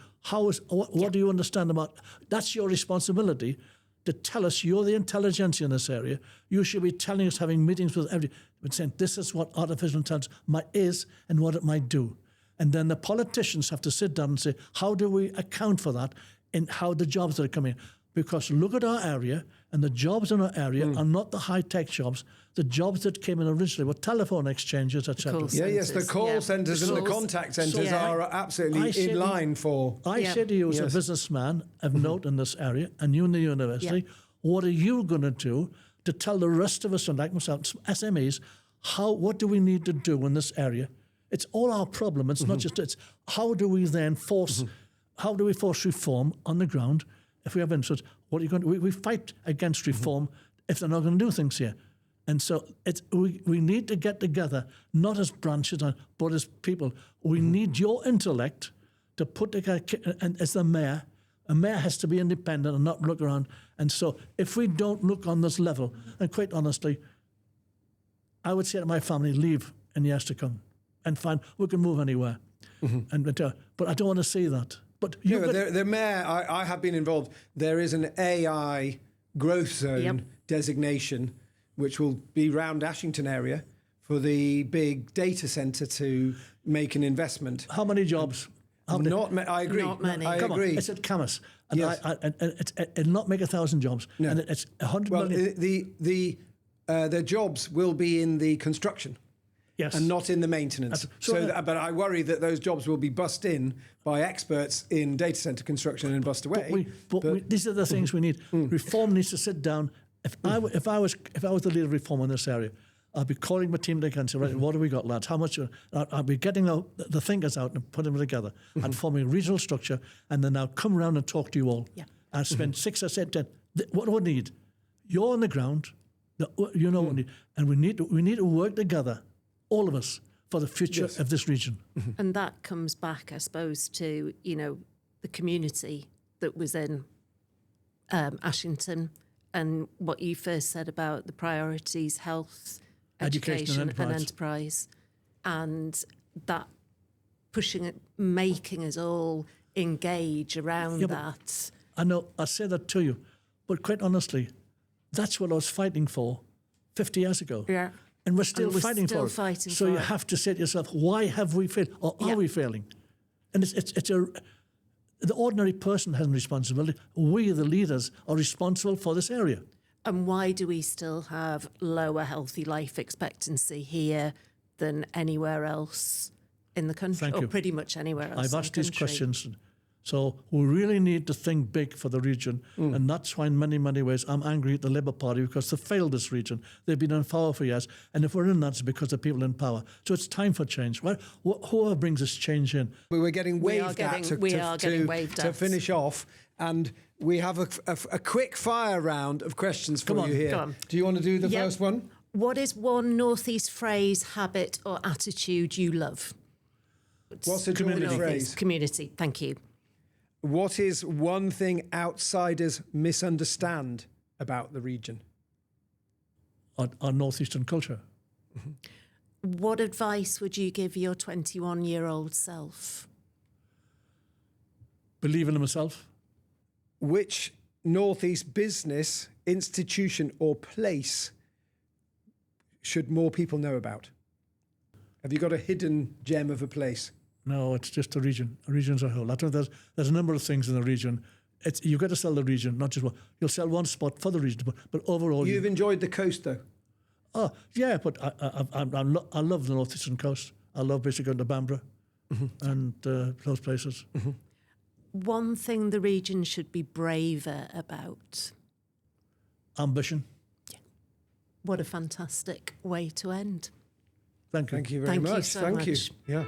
[SPEAKER 1] what do you understand about? That's your responsibility to tell us. You're the intelligentsia in this area. You should be telling us, having meetings with everybody, saying this is what artificial intelligence is and what it might do. And then the politicians have to sit down and say, how do we account for that in how the jobs that are coming in? Because look at our area, and the jobs in our area are not the high-tech jobs. The jobs that came in originally were telephone exchanges, etc.
[SPEAKER 2] The call centres and the contact centres are absolutely in line for...
[SPEAKER 1] I say to you as a businessman of note in this area, and you in the university, what are you going to do to tell the rest of us, and like myself, SMEs, what do we need to do in this area It's all our problem. It's not just, it's how do we then force, how do we force reform on the ground? If we have insults, what are you going to do? We fight against reform if they're not going to do things here. And so we need to get together, not as branches, but as people. We need your intellect to put together, and as the mayor, a mayor has to be independent and not look around. And so if we don't look on this level, and quite honestly, I would say to my family, leave in years to come and find we can move anywhere. But I don't want to see that. But
[SPEAKER 2] the mayor, I have been involved. There is an AI growth zone designation, which will be round Ashington area for the big data centre to make an investment.
[SPEAKER 1] How many jobs?
[SPEAKER 2] I agree.
[SPEAKER 3] Not many.
[SPEAKER 2] I agree.
[SPEAKER 1] It's at Camas. And
[SPEAKER 2] Yes.
[SPEAKER 1] it'll not make 1,000 jobs.
[SPEAKER 2] No.
[SPEAKER 1] And it's 100
[SPEAKER 2] Well,
[SPEAKER 1] million.
[SPEAKER 2] the jobs will be in the construction.
[SPEAKER 1] Yes.
[SPEAKER 2] And not in the maintenance. But I worry that those jobs will be bussed in by experts in data centre construction and bussed away.
[SPEAKER 1] These are the things we need. Reform needs to sit down. If I was the leader of reform in this area, I'd be calling my team together and say, right, what have we got, lads? How much? I'd be getting the thinkers out and putting them together and forming a regional structure, and then I'll come around and talk to you all.
[SPEAKER 3] Yeah.
[SPEAKER 1] I'll spend 6 or 7, 10. What do we need? You're on the ground. You know what we need. And we need to work together, all of us, for the future of this region.
[SPEAKER 3] And that comes back, I suppose, to, the community that was in Ashington and what you first said about the priorities, health, education and enterprise. And that pushing it, making us all engage around that.
[SPEAKER 1] I know, I say that to you, but quite honestly, that's what I was fighting for 50 years ago.
[SPEAKER 3] Yeah.
[SPEAKER 1] And we're still fighting for it. So you have to say to yourself, why have we failed? Or are we failing? And the ordinary person has a responsibility. We, the leaders, are responsible for this area.
[SPEAKER 3] And why do we still have lower healthy life expectancy here than anywhere else in the country?
[SPEAKER 1] Thank you.
[SPEAKER 3] Or pretty much anywhere else
[SPEAKER 1] I've asked these questions. So we really need to think big for the region. And that's why in many, many ways I'm angry at the Labour Party because they failed this region. They've been in power for years. And if we're in that, it's because of people in power. So it's time for change. Well, whoever brings this change in.
[SPEAKER 2] We're getting waved at to finish off. And we have a quick fire round of questions for you here.
[SPEAKER 3] Come on.
[SPEAKER 2] Do you want to do the first one?
[SPEAKER 3] What is one Northeast phrase, habit or attitude you love?
[SPEAKER 2] What's a community phrase?
[SPEAKER 3] Community, thank you.
[SPEAKER 2] What is one thing outsiders misunderstand about the region?
[SPEAKER 1] Our northeastern culture.
[SPEAKER 3] What advice would you give your 21-year-old self?
[SPEAKER 1] Believe in himself.
[SPEAKER 2] Which northeast business, institution or place should more people know about? Have you got a hidden gem of a place?
[SPEAKER 1] No, it's just the region. The region as a whole. I think there's a number of things in the region. You've got to sell the region, not just one. You'll sell one spot for the region, but overall...
[SPEAKER 2] You've enjoyed the coast, though?
[SPEAKER 1] Oh, yeah, but I love the northeastern coast. I love basically going to Bamborough and those places.
[SPEAKER 3] One thing the region should be braver about?
[SPEAKER 1] Ambition.
[SPEAKER 3] Yeah. What a fantastic way to end.
[SPEAKER 1] Thank you.
[SPEAKER 2] Thank you very much.
[SPEAKER 3] Thank you so much.
[SPEAKER 2] Yeah.